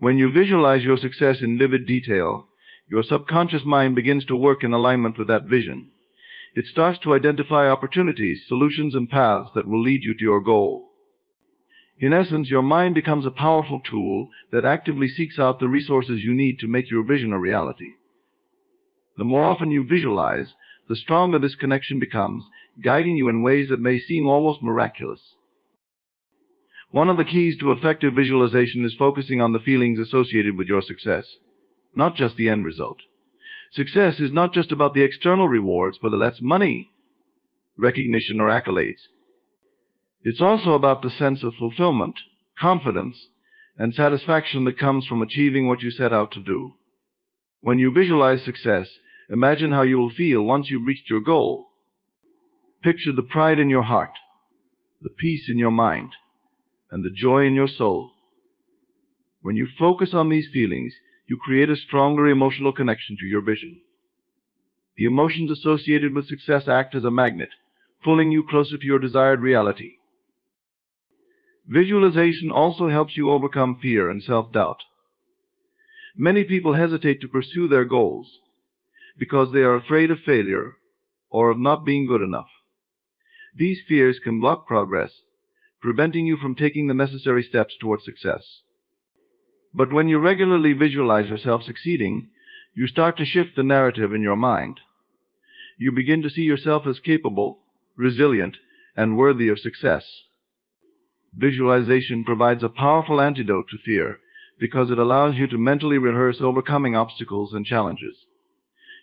When you visualize your success in vivid detail, your subconscious mind begins to work in alignment with that vision. It starts to identify opportunities, solutions, and paths that will lead you to your goal. In essence, your mind becomes a powerful tool that actively seeks out the resources you need to make your vision a reality. The more often you visualize, the stronger this connection becomes, guiding you in ways that may seem almost miraculous. One of the keys to effective visualization is focusing on the feelings associated with your success, not just the end result. Success is not just about the external rewards, whether that's money, recognition, or accolades. It's also about the sense of fulfillment, confidence, and satisfaction that comes from achieving what you set out to do. When you visualize success, imagine how you will feel once you've reached your goal. Picture the pride in your heart, the peace in your mind, and the joy in your soul. When you focus on these feelings, you create a stronger emotional connection to your vision. The emotions associated with success act as a magnet, pulling you closer to your desired reality. Visualization also helps you overcome fear and self-doubt. Many people hesitate to pursue their goals because they are afraid of failure or of not being good enough. These fears can block progress, preventing you from taking the necessary steps towards success. But when you regularly visualize yourself succeeding, you start to shift the narrative in your mind. You begin to see yourself as capable, resilient, and worthy of success. Visualization provides a powerful antidote to fear because it allows you to mentally rehearse overcoming obstacles and challenges.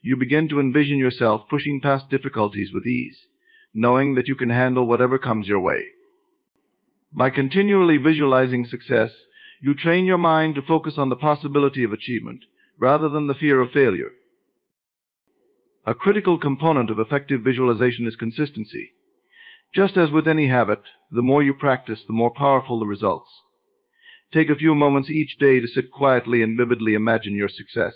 You begin to envision yourself pushing past difficulties with ease, knowing that you can handle whatever comes your way. By continually visualizing success, you train your mind to focus on the possibility of achievement rather than the fear of failure. A critical component of effective visualization is consistency. Just as with any habit, the more you practice, the more powerful the results. Take a few moments each day to sit quietly and vividly imagine your success.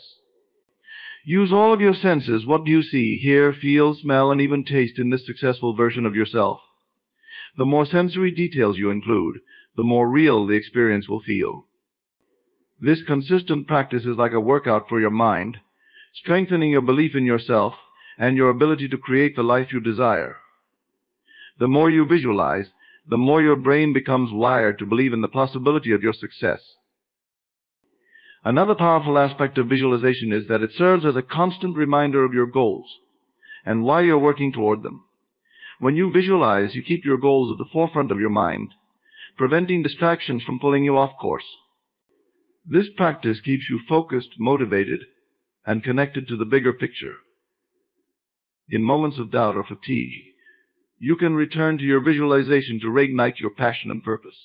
Use all of your senses. What do you see, hear, feel, smell, and even taste in this successful version of yourself? The more sensory details you include, the more real the experience will feel. This consistent practice is like a workout for your mind, strengthening your belief in yourself and your ability to create the life you desire. The more you visualize, the more your brain becomes wired to believe in the possibility of your success. Another powerful aspect of visualization is that it serves as a constant reminder of your goals and why you're working toward them. When you visualize, you keep your goals at the forefront of your mind. preventing distractions from pulling you off course. This practice keeps you focused, motivated, and connected to the bigger picture. In moments of doubt or fatigue, you can return to your visualization to reignite your passion and purpose.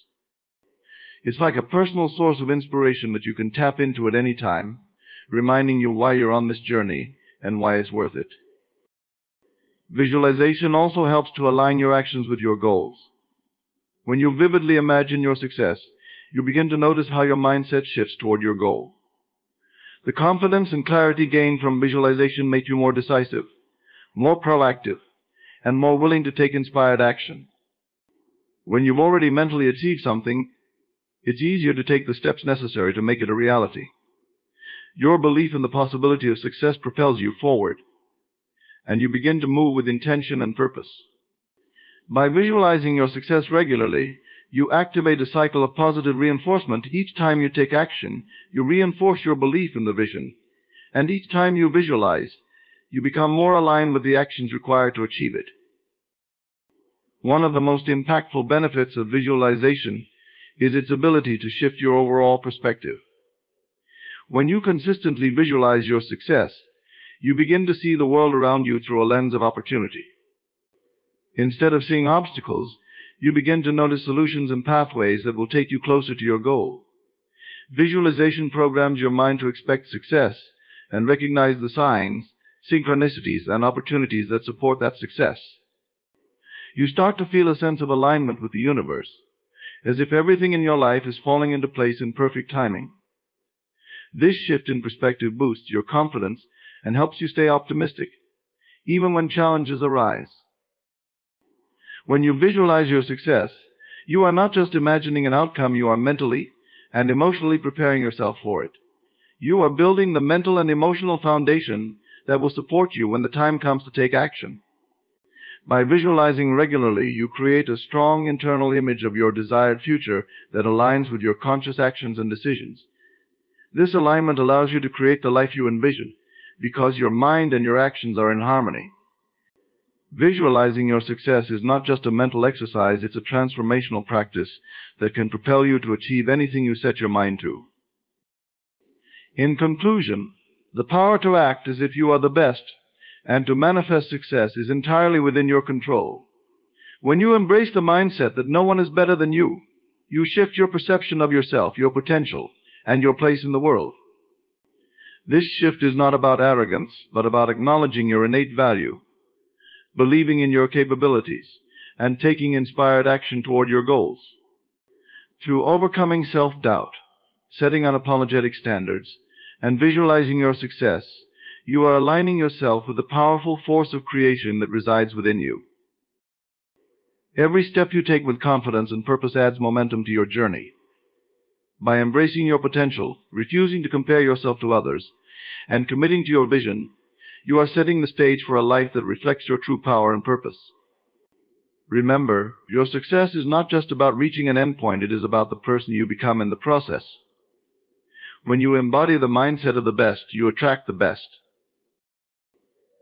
It's like a personal source of inspiration that you can tap into at any time, reminding you why you're on this journey and why it's worth it. Visualization also helps to align your actions with your goals. When you vividly imagine your success, you begin to notice how your mindset shifts toward your goal. The confidence and clarity gained from visualization make you more decisive, more proactive, and more willing to take inspired action. When you've already mentally achieved something, it's easier to take the steps necessary to make it a reality. Your belief in the possibility of success propels you forward, and you begin to move with intention and purpose. By visualizing your success regularly, you activate a cycle of positive reinforcement. Each time you take action, you reinforce your belief in the vision, and each time you visualize, you become more aligned with the actions required to achieve it. One of the most impactful benefits of visualization is its ability to shift your overall perspective. When you consistently visualize your success, you begin to see the world around you through a lens of opportunity. Instead of seeing obstacles, you begin to notice solutions and pathways that will take you closer to your goal. Visualization programs your mind to expect success and recognize the signs, synchronicities, and opportunities that support that success. You start to feel a sense of alignment with the universe, as if everything in your life is falling into place in perfect timing. This shift in perspective boosts your confidence and helps you stay optimistic, even when challenges arise. When you visualize your success, you are not just imagining an outcome, you are mentally and emotionally preparing yourself for it. You are building the mental and emotional foundation that will support you when the time comes to take action. By visualizing regularly, you create a strong internal image of your desired future that aligns with your conscious actions and decisions. This alignment allows you to create the life you envision, because your mind and your actions are in harmony. Visualizing your success is not just a mental exercise, it's a transformational practice that can propel you to achieve anything you set your mind to. In conclusion, the power to act as if you are the best and to manifest success is entirely within your control. When you embrace the mindset that no one is better than you, you shift your perception of yourself, your potential, and your place in the world. This shift is not about arrogance, but about acknowledging your innate value, believing in your capabilities, and taking inspired action toward your goals. Through overcoming self-doubt, setting unapologetic standards, and visualizing your success, you are aligning yourself with the powerful force of creation that resides within you. Every step you take with confidence and purpose adds momentum to your journey. By embracing your potential, refusing to compare yourself to others, and committing to your vision, you are setting the stage for a life that reflects your true power and purpose. Remember, your success is not just about reaching an endpoint, it is about the person you become in the process. When you embody the mindset of the best, you attract the best.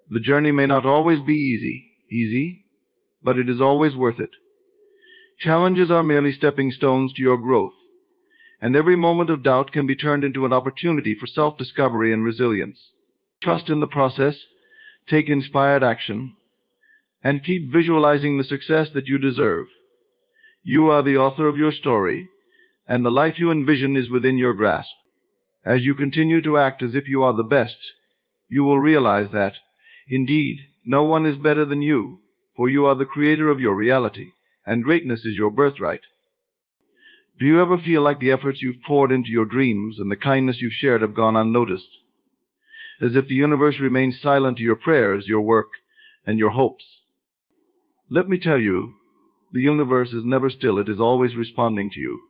The journey may not always be easy, but it is always worth it. Challenges are merely stepping stones to your growth, and every moment of doubt can be turned into an opportunity for self-discovery and resilience. Trust in the process, take inspired action, and keep visualizing the success that you deserve. You are the author of your story, and the life you envision is within your grasp. As you continue to act as if you are the best, you will realize that, indeed, no one is better than you, for you are the creator of your reality, and greatness is your birthright. Do you ever feel like the efforts you've poured into your dreams and the kindness you've shared have gone unnoticed? As if the universe remains silent to your prayers, your work, and your hopes? Let me tell you, the universe is never still. It is always responding to you,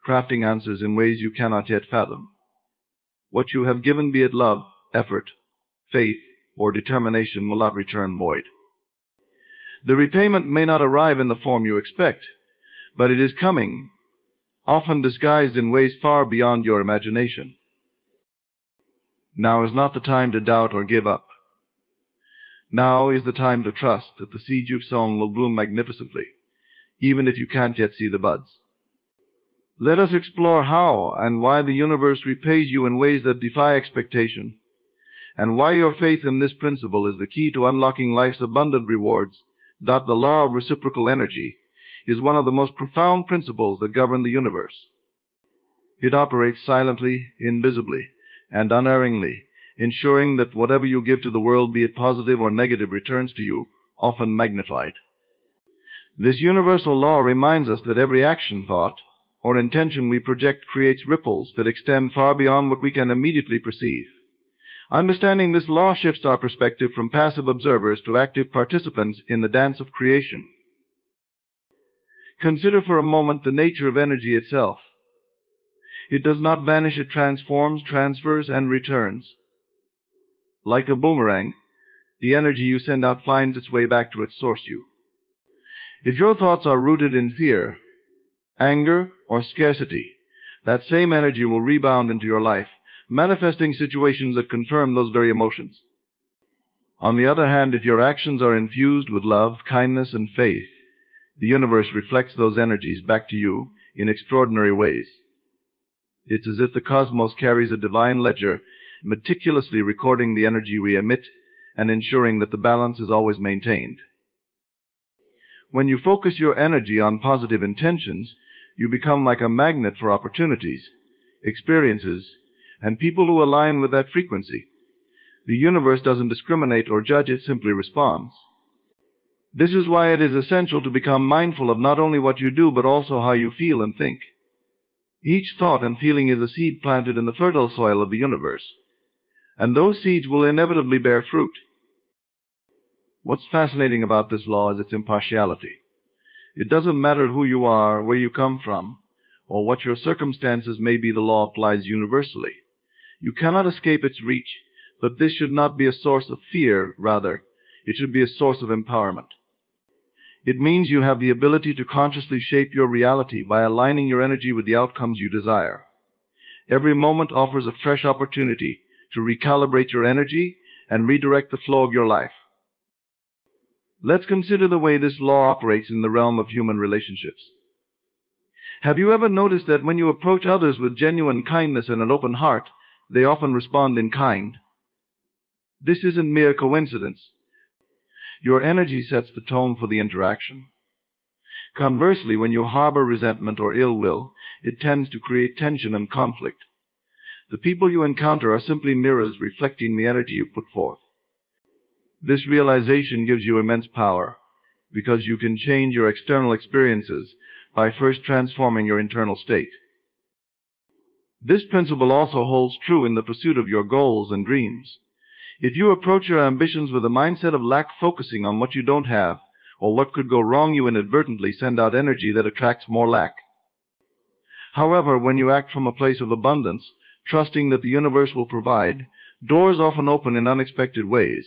crafting answers in ways you cannot yet fathom. What you have given, be it love, effort, faith, or determination, will not return void. The repayment may not arrive in the form you expect, but it is coming, often disguised in ways far beyond your imagination. Now is not the time to doubt or give up. Now is the time to trust that the seed you've sown will bloom magnificently, even if you can't yet see the buds. Let us explore how and why the universe repays you in ways that defy expectation, and why your faith in this principle is the key to unlocking life's abundant rewards. The law of reciprocal energy is one of the most profound principles that govern the universe. It operates silently, invisibly, and unerringly, ensuring that whatever you give to the world, be it positive or negative, returns to you, often magnified. This universal law reminds us that every action, thought, or intention we project creates ripples that extend far beyond what we can immediately perceive. Understanding this law shifts our perspective from passive observers to active participants in the dance of creation. Consider for a moment the nature of energy itself. It does not vanish, it transforms, transfers, and returns. Like a boomerang, the energy you send out finds its way back to its source, you. If your thoughts are rooted in fear, anger, or scarcity, that same energy will rebound into your life, manifesting situations that confirm those very emotions. On the other hand, if your actions are infused with love, kindness, and faith, the universe reflects those energies back to you in extraordinary ways. It's as if the cosmos carries a divine ledger, meticulously recording the energy we emit and ensuring that the balance is always maintained. When you focus your energy on positive intentions, you become like a magnet for opportunities, experiences, and people who align with that frequency. The universe doesn't discriminate or judge, it simply responds. This is why it is essential to become mindful of not only what you do, but also how you feel and think. Each thought and feeling is a seed planted in the fertile soil of the universe, and those seeds will inevitably bear fruit. What's fascinating about this law is its impartiality. It doesn't matter who you are, where you come from, or what your circumstances may be, the law applies universally. You cannot escape its reach, but this should not be a source of fear. Rather, it should be a source of empowerment. It means you have the ability to consciously shape your reality by aligning your energy with the outcomes you desire. Every moment offers a fresh opportunity to recalibrate your energy and redirect the flow of your life. Let's consider the way this law operates in the realm of human relationships. Have you ever noticed that when you approach others with genuine kindness and an open heart, they often respond in kind? This isn't mere coincidence. Your energy sets the tone for the interaction. Conversely, when you harbor resentment or ill will, it tends to create tension and conflict. The people you encounter are simply mirrors reflecting the energy you put forth. This realization gives you immense power, because you can change your external experiences by first transforming your internal state. This principle also holds true in the pursuit of your goals and dreams. If you approach your ambitions with a mindset of lack, focusing on what you don't have, or what could go wrong, you inadvertently send out energy that attracts more lack. However, when you act from a place of abundance, trusting that the universe will provide, doors often open in unexpected ways.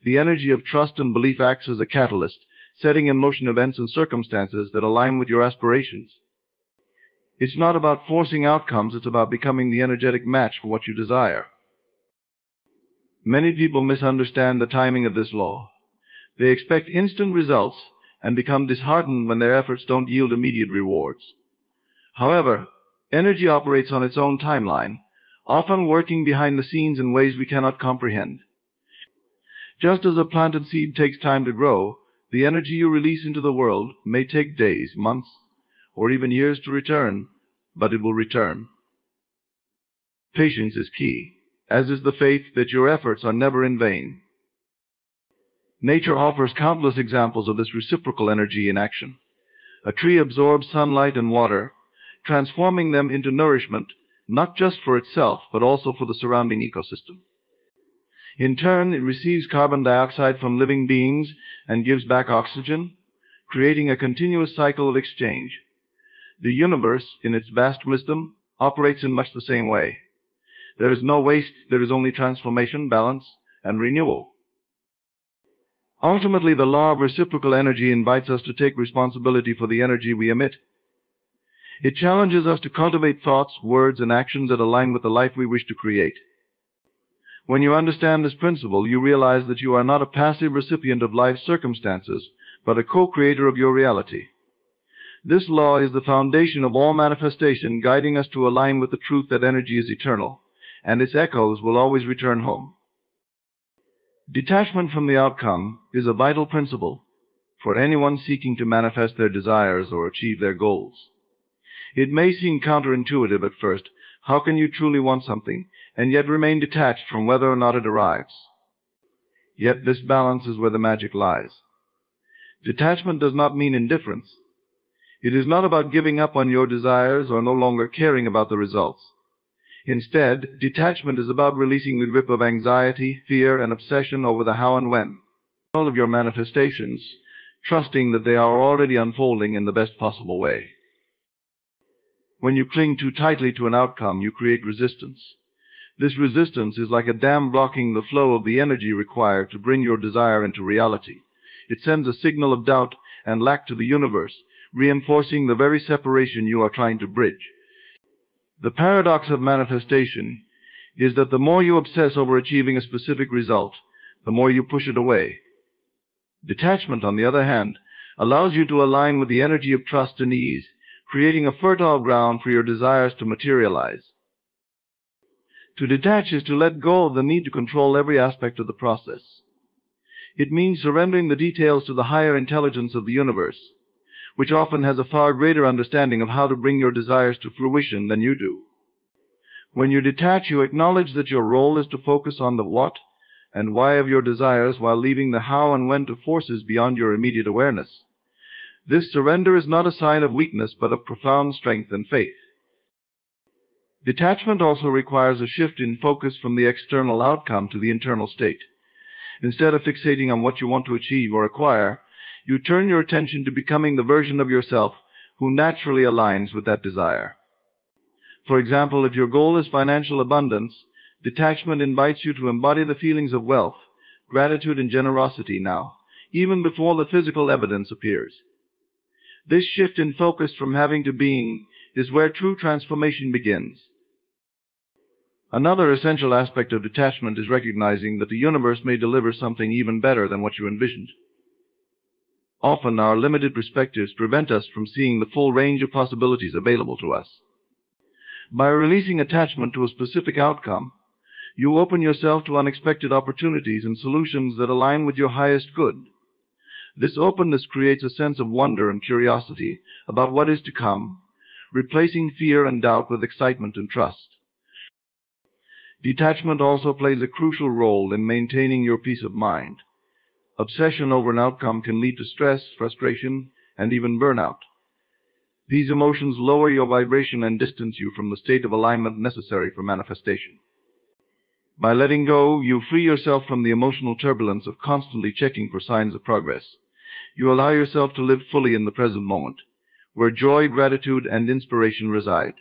The energy of trust and belief acts as a catalyst, setting in motion events and circumstances that align with your aspirations. It's not about forcing outcomes, it's about becoming the energetic match for what you desire. Many people misunderstand the timing of this law. They expect instant results and become disheartened when their efforts don't yield immediate rewards. However, energy operates on its own timeline, often working behind the scenes in ways we cannot comprehend. Just as a planted seed takes time to grow, the energy you release into the world may take days, months, or even years to return, but it will return. Patience is key, as is the faith that your efforts are never in vain. Nature offers countless examples of this reciprocal energy in action. A tree absorbs sunlight and water, transforming them into nourishment, not just for itself, but also for the surrounding ecosystem. In turn, it receives carbon dioxide from living beings and gives back oxygen, creating a continuous cycle of exchange. The universe, in its vast wisdom, operates in much the same way. There is no waste, there is only transformation, balance, and renewal. Ultimately, the law of reciprocal energy invites us to take responsibility for the energy we emit. It challenges us to cultivate thoughts, words, and actions that align with the life we wish to create. When you understand this principle, you realize that you are not a passive recipient of life's circumstances, but a co-creator of your reality. This law is the foundation of all manifestation, guiding us to align with the truth that energy is eternal, and its echoes will always return home. Detachment from the outcome is a vital principle for anyone seeking to manifest their desires or achieve their goals. It may seem counterintuitive at first. How can you truly want something and yet remain detached from whether or not it arrives? Yet this balance is where the magic lies. Detachment does not mean indifference. It is not about giving up on your desires or no longer caring about the results. Instead, detachment is about releasing the grip of anxiety, fear, and obsession over the how and when. All of your manifestations, trusting that they are already unfolding in the best possible way. When you cling too tightly to an outcome, you create resistance. This resistance is like a dam blocking the flow of the energy required to bring your desire into reality. It sends a signal of doubt and lack to the universe, reinforcing the very separation you are trying to bridge. The paradox of manifestation is that the more you obsess over achieving a specific result, the more you push it away. Detachment, on the other hand, allows you to align with the energy of trust and ease, creating a fertile ground for your desires to materialize. To detach is to let go of the need to control every aspect of the process. It means surrendering the details to the higher intelligence of the universe, which often has a far greater understanding of how to bring your desires to fruition than you do. When you detach, you acknowledge that your role is to focus on the what and why of your desires while leaving the how and when to forces beyond your immediate awareness. This surrender is not a sign of weakness, but of profound strength and faith. Detachment also requires a shift in focus from the external outcome to the internal state. Instead of fixating on what you want to achieve or acquire, you turn your attention to becoming the version of yourself who naturally aligns with that desire. For example, if your goal is financial abundance, detachment invites you to embody the feelings of wealth, gratitude, and generosity now, even before the physical evidence appears. This shift in focus from having to being is where true transformation begins. Another essential aspect of detachment is recognizing that the universe may deliver something even better than what you envisioned. Often our limited perspectives prevent us from seeing the full range of possibilities available to us. By releasing attachment to a specific outcome, you open yourself to unexpected opportunities and solutions that align with your highest good. This openness creates a sense of wonder and curiosity about what is to come, replacing fear and doubt with excitement and trust. Detachment also plays a crucial role in maintaining your peace of mind. Obsession over an outcome can lead to stress, frustration, and even burnout. These emotions lower your vibration and distance you from the state of alignment necessary for manifestation. By letting go, you free yourself from the emotional turbulence of constantly checking for signs of progress. You allow yourself to live fully in the present moment, where joy, gratitude, and inspiration reside.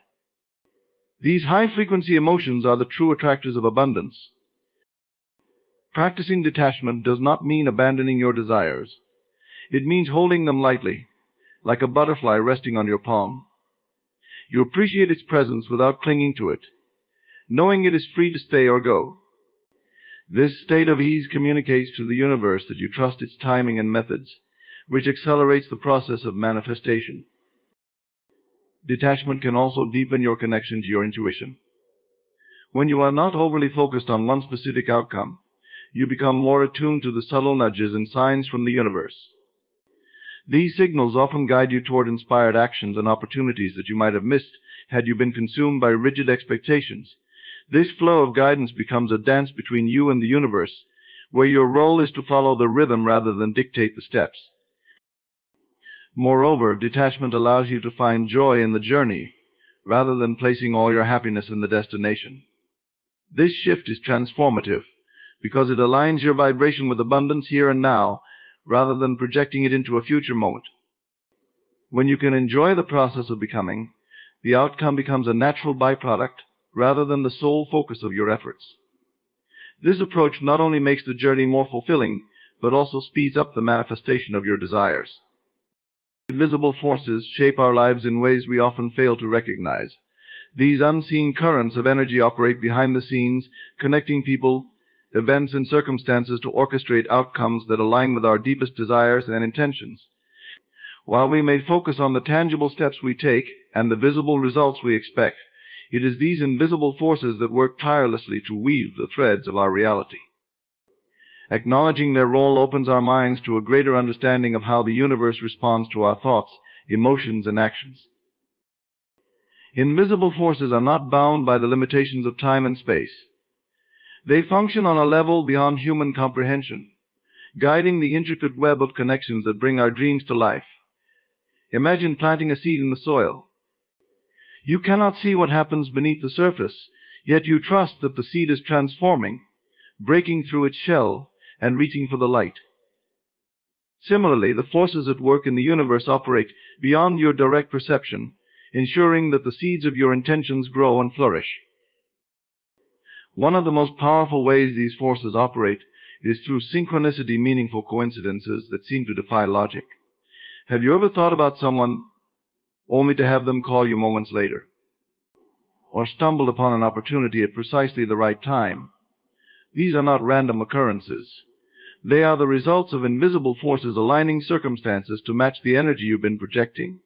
These high-frequency emotions are the true attractors of abundance. Practicing detachment does not mean abandoning your desires. It means holding them lightly, like a butterfly resting on your palm. You appreciate its presence without clinging to it, knowing it is free to stay or go. This state of ease communicates to the universe that you trust its timing and methods, which accelerates the process of manifestation. Detachment can also deepen your connection to your intuition. When you are not overly focused on one specific outcome, you become more attuned to the subtle nudges and signs from the universe. These signals often guide you toward inspired actions and opportunities that you might have missed had you been consumed by rigid expectations. This flow of guidance becomes a dance between you and the universe, where your role is to follow the rhythm rather than dictate the steps. Moreover, detachment allows you to find joy in the journey, rather than placing all your happiness in the destination. This shift is transformative, because it aligns your vibration with abundance here and now, rather than projecting it into a future moment. When you can enjoy the process of becoming, the outcome becomes a natural byproduct, rather than the sole focus of your efforts. This approach not only makes the journey more fulfilling, but also speeds up the manifestation of your desires. Invisible forces shape our lives in ways we often fail to recognize. These unseen currents of energy operate behind the scenes, connecting people, events, and circumstances to orchestrate outcomes that align with our deepest desires and intentions. While we may focus on the tangible steps we take and the visible results we expect, it is these invisible forces that work tirelessly to weave the threads of our reality. Acknowledging their role opens our minds to a greater understanding of how the universe responds to our thoughts, emotions, and actions. Invisible forces are not bound by the limitations of time and space. They function on a level beyond human comprehension, guiding the intricate web of connections that bring our dreams to life. Imagine planting a seed in the soil. You cannot see what happens beneath the surface, yet you trust that the seed is transforming, breaking through its shell, and reaching for the light. Similarly, the forces at work in the universe operate beyond your direct perception, ensuring that the seeds of your intentions grow and flourish. One of the most powerful ways these forces operate is through synchronicity, meaningful coincidences that seem to defy logic. Have you ever thought about someone only to have them call you moments later? Or stumbled upon an opportunity at precisely the right time? These are not random occurrences. They are the results of invisible forces aligning circumstances to match the energy you've been projecting.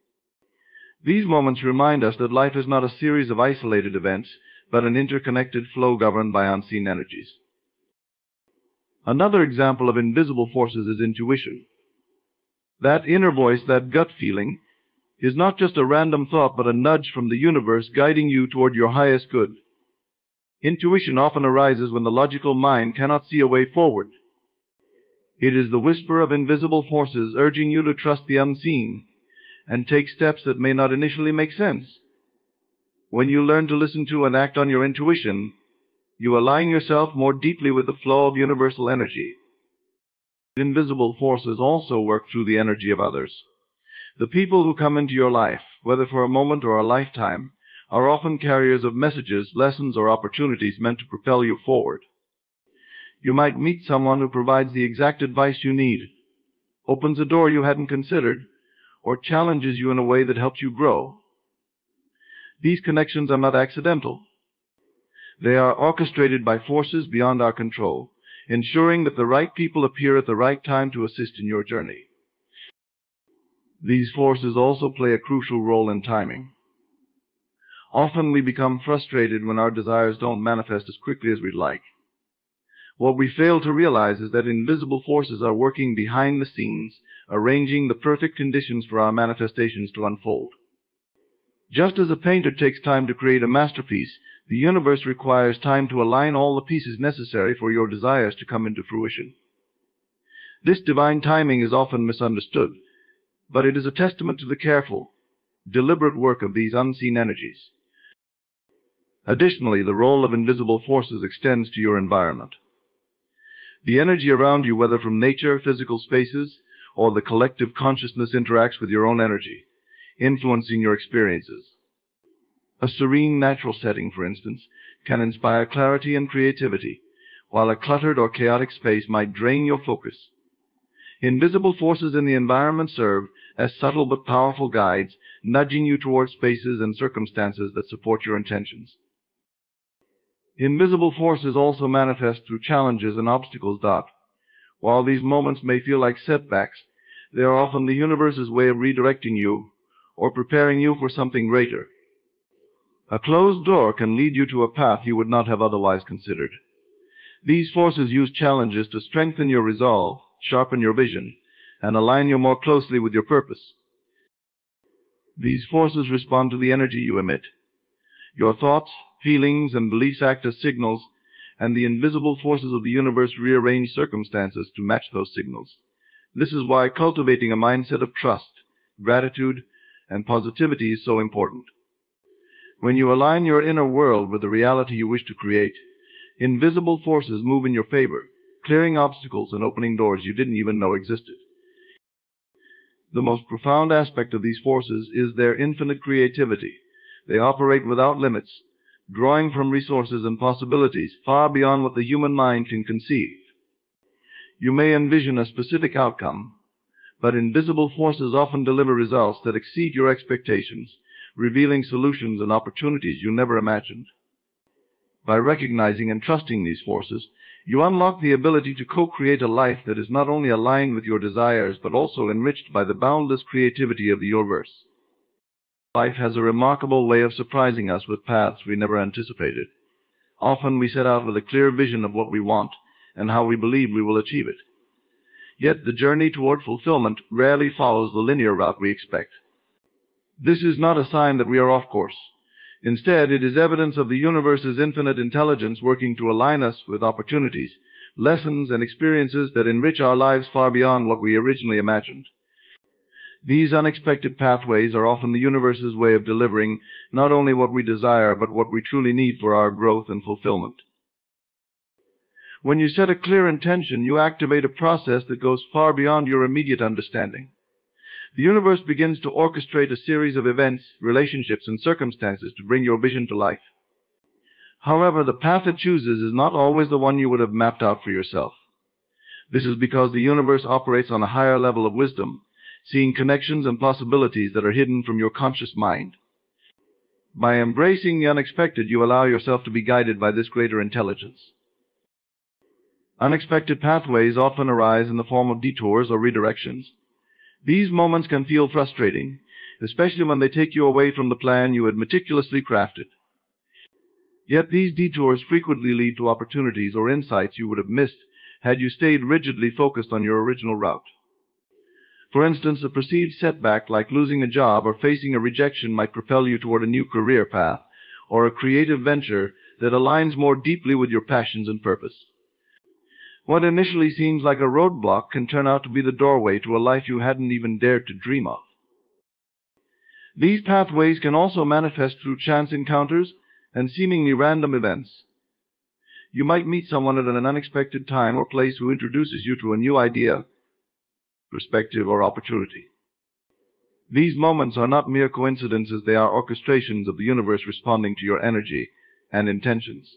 These moments remind us that life is not a series of isolated events, but an interconnected flow governed by unseen energies. Another example of invisible forces is intuition. That inner voice, that gut feeling, is not just a random thought, but a nudge from the universe guiding you toward your highest good. Intuition often arises when the logical mind cannot see a way forward. It is the whisper of invisible forces urging you to trust the unseen and take steps that may not initially make sense. When you learn to listen to and act on your intuition, you align yourself more deeply with the flow of universal energy. Invisible forces also work through the energy of others. The people who come into your life, whether for a moment or a lifetime, are often carriers of messages, lessons, or opportunities meant to propel you forward. You might meet someone who provides the exact advice you need, opens a door you hadn't considered, or challenges you in a way that helps you grow. These connections are not accidental. They are orchestrated by forces beyond our control, ensuring that the right people appear at the right time to assist in your journey. These forces also play a crucial role in timing. Often we become frustrated when our desires don't manifest as quickly as we'd like. What we fail to realize is that invisible forces are working behind the scenes, arranging the perfect conditions for our manifestations to unfold. Just as a painter takes time to create a masterpiece, the universe requires time to align all the pieces necessary for your desires to come into fruition. This divine timing is often misunderstood, but it is a testament to the careful, deliberate work of these unseen energies. Additionally, the role of invisible forces extends to your environment. The energy around you, whether from nature, physical spaces, or the collective consciousness, interacts with your own energy, influencing your experiences. A serene natural setting, for instance, can inspire clarity and creativity, while a cluttered or chaotic space might drain your focus. Invisible forces in the environment serve as subtle but powerful guides, nudging you toward spaces and circumstances that support your intentions. Invisible forces also manifest through challenges and obstacles. While these moments may feel like setbacks, they are often the universe's way of redirecting you or preparing you for something greater. A closed door can lead you to a path you would not have otherwise considered. These forces use challenges to strengthen your resolve, sharpen your vision, and align you more closely with your purpose. These forces respond to the energy you emit. Your thoughts, feelings, and beliefs act as signals, and the invisible forces of the universe rearrange circumstances to match those signals. This is why cultivating a mindset of trust, gratitude, and positivity is so important. When you align your inner world with the reality you wish to create, invisible forces move in your favor, clearing obstacles and opening doors you didn't even know existed. The most profound aspect of these forces is their infinite creativity. They operate without limits, drawing from resources and possibilities far beyond what the human mind can conceive. You may envision a specific outcome, but invisible forces often deliver results that exceed your expectations, revealing solutions and opportunities you never imagined. By recognizing and trusting these forces, You unlock the ability to co-create a life that is not only aligned with your desires, but also enriched by the boundless creativity of the universe. Life has a remarkable way of surprising us with paths we never anticipated. Often we set out with a clear vision of what we want and how we believe we will achieve it. Yet the journey toward fulfillment rarely follows the linear route we expect. This is not a sign that we are off course. Instead, it is evidence of the universe's infinite intelligence working to align us with opportunities, lessons, and experiences that enrich our lives far beyond what we originally imagined. These unexpected pathways are often the universe's way of delivering not only what we desire, but what we truly need for our growth and fulfillment. When you set a clear intention, you activate a process that goes far beyond your immediate understanding. The universe begins to orchestrate a series of events, relationships, and circumstances to bring your vision to life. However, the path it chooses is not always the one you would have mapped out for yourself. This is because the universe operates on a higher level of wisdom, seeing connections and possibilities that are hidden from your conscious mind. By embracing the unexpected, you allow yourself to be guided by this greater intelligence. Unexpected pathways often arise in the form of detours or redirections. These moments can feel frustrating, especially when they take you away from the plan you had meticulously crafted. Yet these detours frequently lead to opportunities or insights you would have missed had you stayed rigidly focused on your original route. For instance, a perceived setback like losing a job or facing a rejection might propel you toward a new career path or a creative venture that aligns more deeply with your passions and purpose. What initially seems like a roadblock can turn out to be the doorway to a life you hadn't even dared to dream of. These pathways can also manifest through chance encounters and seemingly random events. You might meet someone at an unexpected time or place who introduces you to a new idea, perspective, or opportunity. These moments are not mere coincidences, they are orchestrations of the universe responding to your energy and intentions.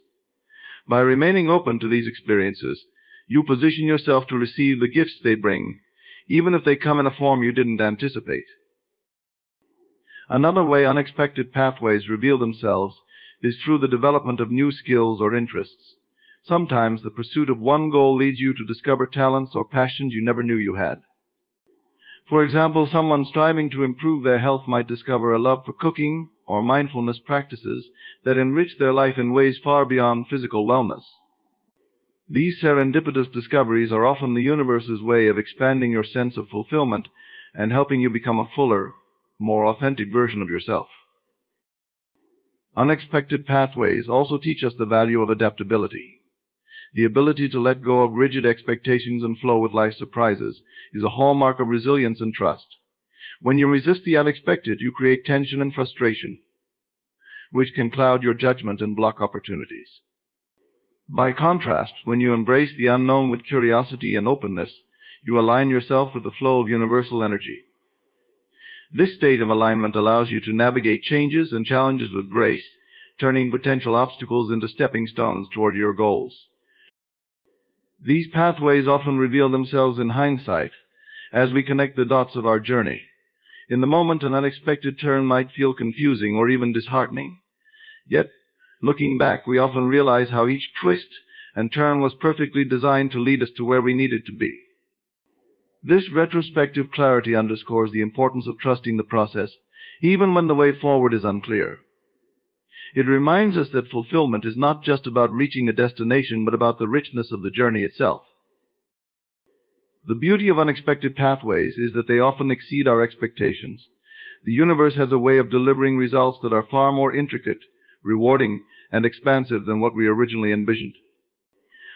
By remaining open to these experiences, you position yourself to receive the gifts they bring, even if they come in a form you didn't anticipate. Another way unexpected pathways reveal themselves is through the development of new skills or interests. Sometimes the pursuit of one goal leads you to discover talents or passions you never knew you had. For example, someone striving to improve their health might discover a love for cooking or mindfulness practices that enrich their life in ways far beyond physical wellness. These serendipitous discoveries are often the universe's way of expanding your sense of fulfillment and helping you become a fuller, more authentic version of yourself. Unexpected pathways also teach us the value of adaptability. The ability to let go of rigid expectations and flow with life's surprises is a hallmark of resilience and trust. When you resist the unexpected, you create tension and frustration, which can cloud your judgment and block opportunities. By contrast, when you embrace the unknown with curiosity and openness, you align yourself with the flow of universal energy. This state of alignment allows you to navigate changes and challenges with grace, turning potential obstacles into stepping stones toward your goals. These pathways often reveal themselves in hindsight, as we connect the dots of our journey. In the moment, an unexpected turn might feel confusing or even disheartening. Yet, looking back, we often realize how each twist and turn was perfectly designed to lead us to where we needed to be. This retrospective clarity underscores the importance of trusting the process, even when the way forward is unclear. It reminds us that fulfillment is not just about reaching a destination, but about the richness of the journey itself. The beauty of unexpected pathways is that they often exceed our expectations. The universe has a way of delivering results that are far more intricate, rewarding, and expansive than what we originally envisioned.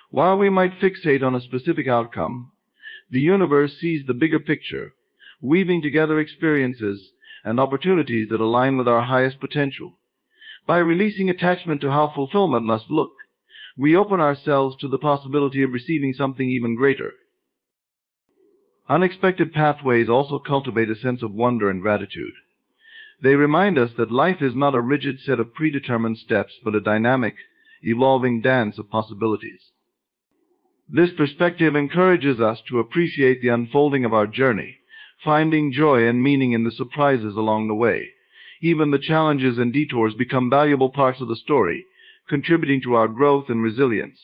While we might fixate on a specific outcome, the universe sees the bigger picture, weaving together experiences and opportunities that align with our highest potential. By releasing attachment to how fulfillment must look, we open ourselves to the possibility of receiving something even greater. Unexpected pathways also cultivate a sense of wonder and gratitude. They remind us that life is not a rigid set of predetermined steps, but a dynamic, evolving dance of possibilities. This perspective encourages us to appreciate the unfolding of our journey, finding joy and meaning in the surprises along the way. Even the challenges and detours become valuable parts of the story, contributing to our growth and resilience.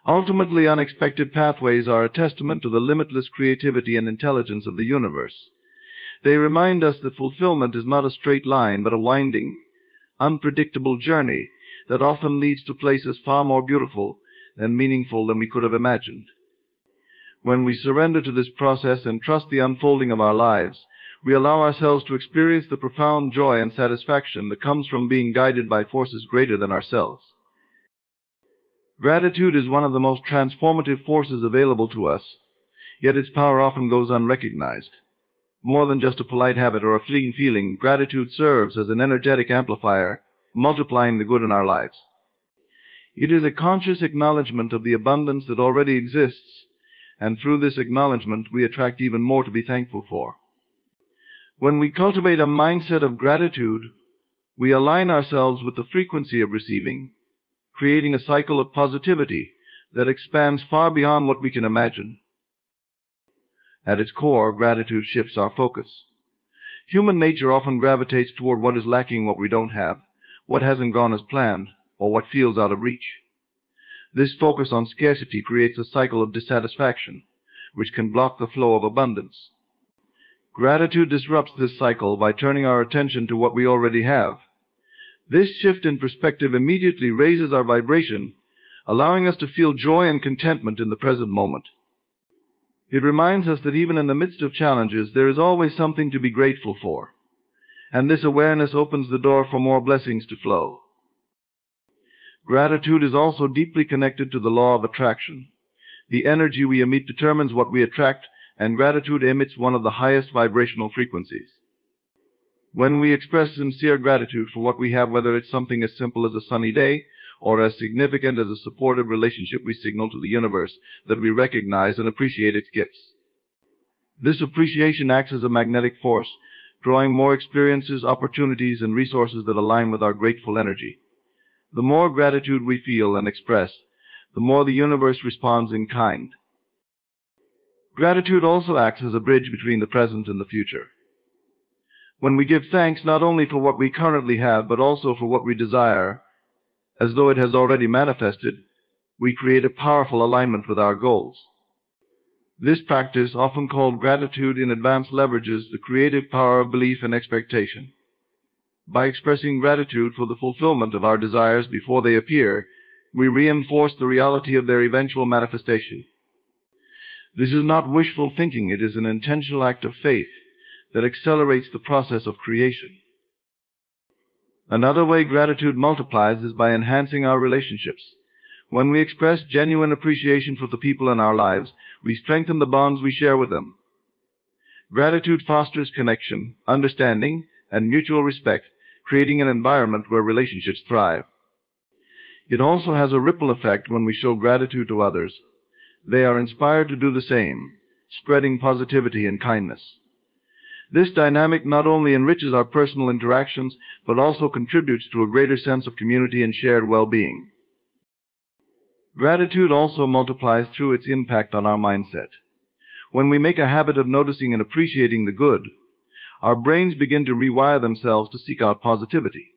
Ultimately, unexpected pathways are a testament to the limitless creativity and intelligence of the universe. They remind us that fulfillment is not a straight line, but a winding, unpredictable journey that often leads to places far more beautiful and meaningful than we could have imagined. When we surrender to this process and trust the unfolding of our lives, we allow ourselves to experience the profound joy and satisfaction that comes from being guided by forces greater than ourselves. Gratitude is one of the most transformative forces available to us, yet its power often goes unrecognized. More than just a polite habit or a fleeting feeling, gratitude serves as an energetic amplifier, multiplying the good in our lives. It is a conscious acknowledgement of the abundance that already exists, and through this acknowledgement we attract even more to be thankful for. When we cultivate a mindset of gratitude, we align ourselves with the frequency of receiving, creating a cycle of positivity that expands far beyond what we can imagine. At its core, gratitude shifts our focus. Human nature often gravitates toward what is lacking, what we don't have, what hasn't gone as planned, or what feels out of reach. This focus on scarcity creates a cycle of dissatisfaction, which can block the flow of abundance. Gratitude disrupts this cycle by turning our attention to what we already have. This shift in perspective immediately raises our vibration, allowing us to feel joy and contentment in the present moment. It reminds us that even in the midst of challenges, there is always something to be grateful for, and this awareness opens the door for more blessings to flow. Gratitude is also deeply connected to the law of attraction. The energy we emit determines what we attract, and gratitude emits one of the highest vibrational frequencies. When we express sincere gratitude for what we have, whether it's something as simple as a sunny day or as significant as a supportive relationship, we signal to the universe that we recognize and appreciate its gifts. This appreciation acts as a magnetic force, drawing more experiences, opportunities, and resources that align with our grateful energy. The more gratitude we feel and express, the more the universe responds in kind. Gratitude also acts as a bridge between the present and the future. When we give thanks not only for what we currently have, but also for what we desire, as though it has already manifested, we create a powerful alignment with our goals. This practice, often called gratitude in advance, leverages the creative power of belief and expectation. By expressing gratitude for the fulfillment of our desires before they appear, we reinforce the reality of their eventual manifestation. This is not wishful thinking, it is an intentional act of faith that accelerates the process of creation. Another way gratitude multiplies is by enhancing our relationships. When we express genuine appreciation for the people in our lives, we strengthen the bonds we share with them. Gratitude fosters connection, understanding, and mutual respect, creating an environment where relationships thrive. It also has a ripple effect when we show gratitude to others. They are inspired to do the same, spreading positivity and kindness. This dynamic not only enriches our personal interactions, but also contributes to a greater sense of community and shared well-being. Gratitude also multiplies through its impact on our mindset. When we make a habit of noticing and appreciating the good, our brains begin to rewire themselves to seek out positivity.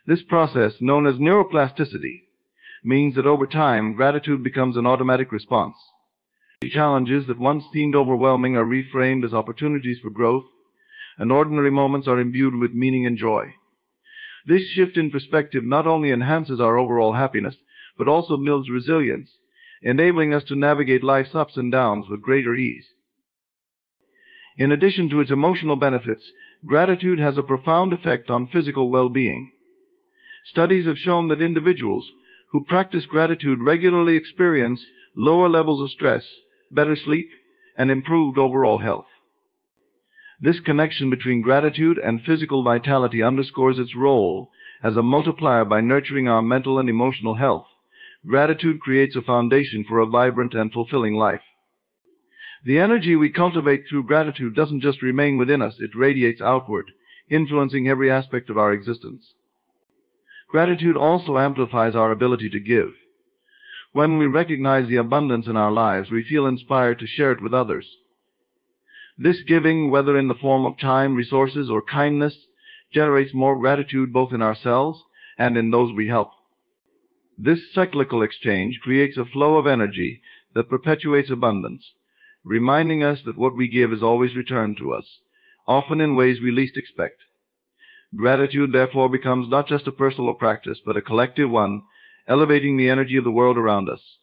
This process, known as neuroplasticity, means that over time, gratitude becomes an automatic response. Challenges that once seemed overwhelming are reframed as opportunities for growth, and ordinary moments are imbued with meaning and joy. This shift in perspective not only enhances our overall happiness, but also builds resilience, enabling us to navigate life's ups and downs with greater ease. In addition to its emotional benefits, gratitude has a profound effect on physical well-being. Studies have shown that individuals who practice gratitude regularly experience lower levels of stress, better sleep, and improved overall health. This connection between gratitude and physical vitality underscores its role as a multiplier by nurturing our mental and emotional health. Gratitude creates a foundation for a vibrant and fulfilling life. The energy we cultivate through gratitude doesn't just remain within us, it radiates outward, influencing every aspect of our existence. Gratitude also amplifies our ability to give. When we recognize the abundance in our lives, we feel inspired to share it with others. This giving, whether in the form of time, resources, or kindness, generates more gratitude both in ourselves and in those we help. This cyclical exchange creates a flow of energy that perpetuates abundance, reminding us that what we give is always returned to us, often in ways we least expect. Gratitude, therefore, becomes not just a personal practice, but a collective one, elevating the energy of the world around us.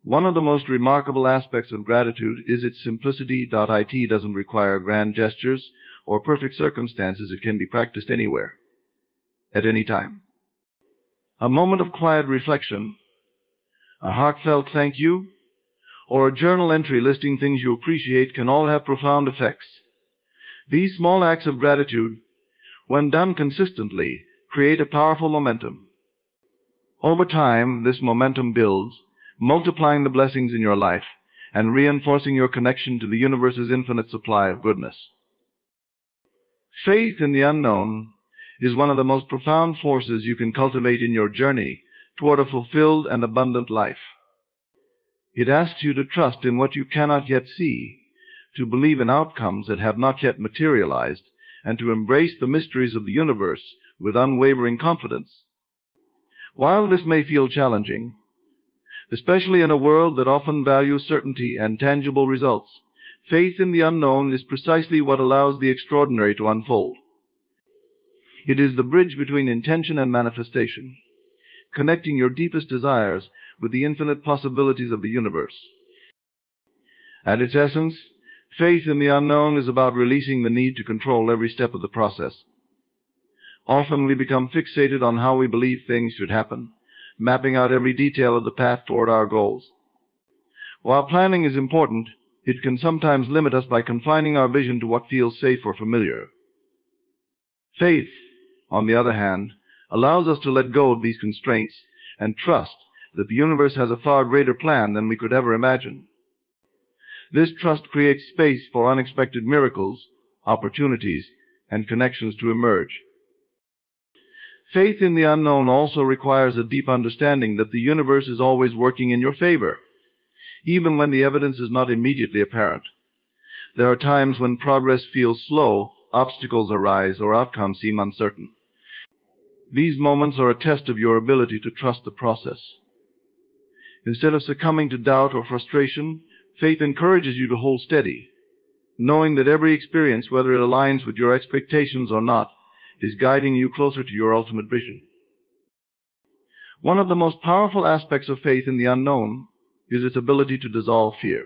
One of the most remarkable aspects of gratitude is its simplicity. It doesn't require grand gestures or perfect circumstances. It can be practiced anywhere, at any time. A moment of quiet reflection, a heartfelt thank you, or a journal entry listing things you appreciate can all have profound effects. These small acts of gratitude, when done consistently, create a powerful momentum. Over time, this momentum builds, multiplying the blessings in your life and reinforcing your connection to the universe's infinite supply of goodness. Faith in the unknown is one of the most profound forces you can cultivate in your journey toward a fulfilled and abundant life. It asks you to trust in what you cannot yet see, to believe in outcomes that have not yet materialized, and to embrace the mysteries of the universe with unwavering confidence. While this may feel challenging, especially in a world that often values certainty and tangible results, faith in the unknown is precisely what allows the extraordinary to unfold. It is the bridge between intention and manifestation, connecting your deepest desires with the infinite possibilities of the universe. At its essence, faith in the unknown is about releasing the need to control every step of the process. Often we become fixated on how we believe things should happen, mapping out every detail of the path toward our goals. While planning is important, it can sometimes limit us by confining our vision to what feels safe or familiar. Faith, on the other hand, allows us to let go of these constraints and trust that the universe has a far greater plan than we could ever imagine. This trust creates space for unexpected miracles, opportunities, and connections to emerge. Faith in the unknown also requires a deep understanding that the universe is always working in your favor, even when the evidence is not immediately apparent. There are times when progress feels slow, obstacles arise, or outcomes seem uncertain. These moments are a test of your ability to trust the process. Instead of succumbing to doubt or frustration, faith encourages you to hold steady, knowing that every experience, whether it aligns with your expectations or not, is guiding you closer to your ultimate vision. One of the most powerful aspects of faith in the unknown is its ability to dissolve fear.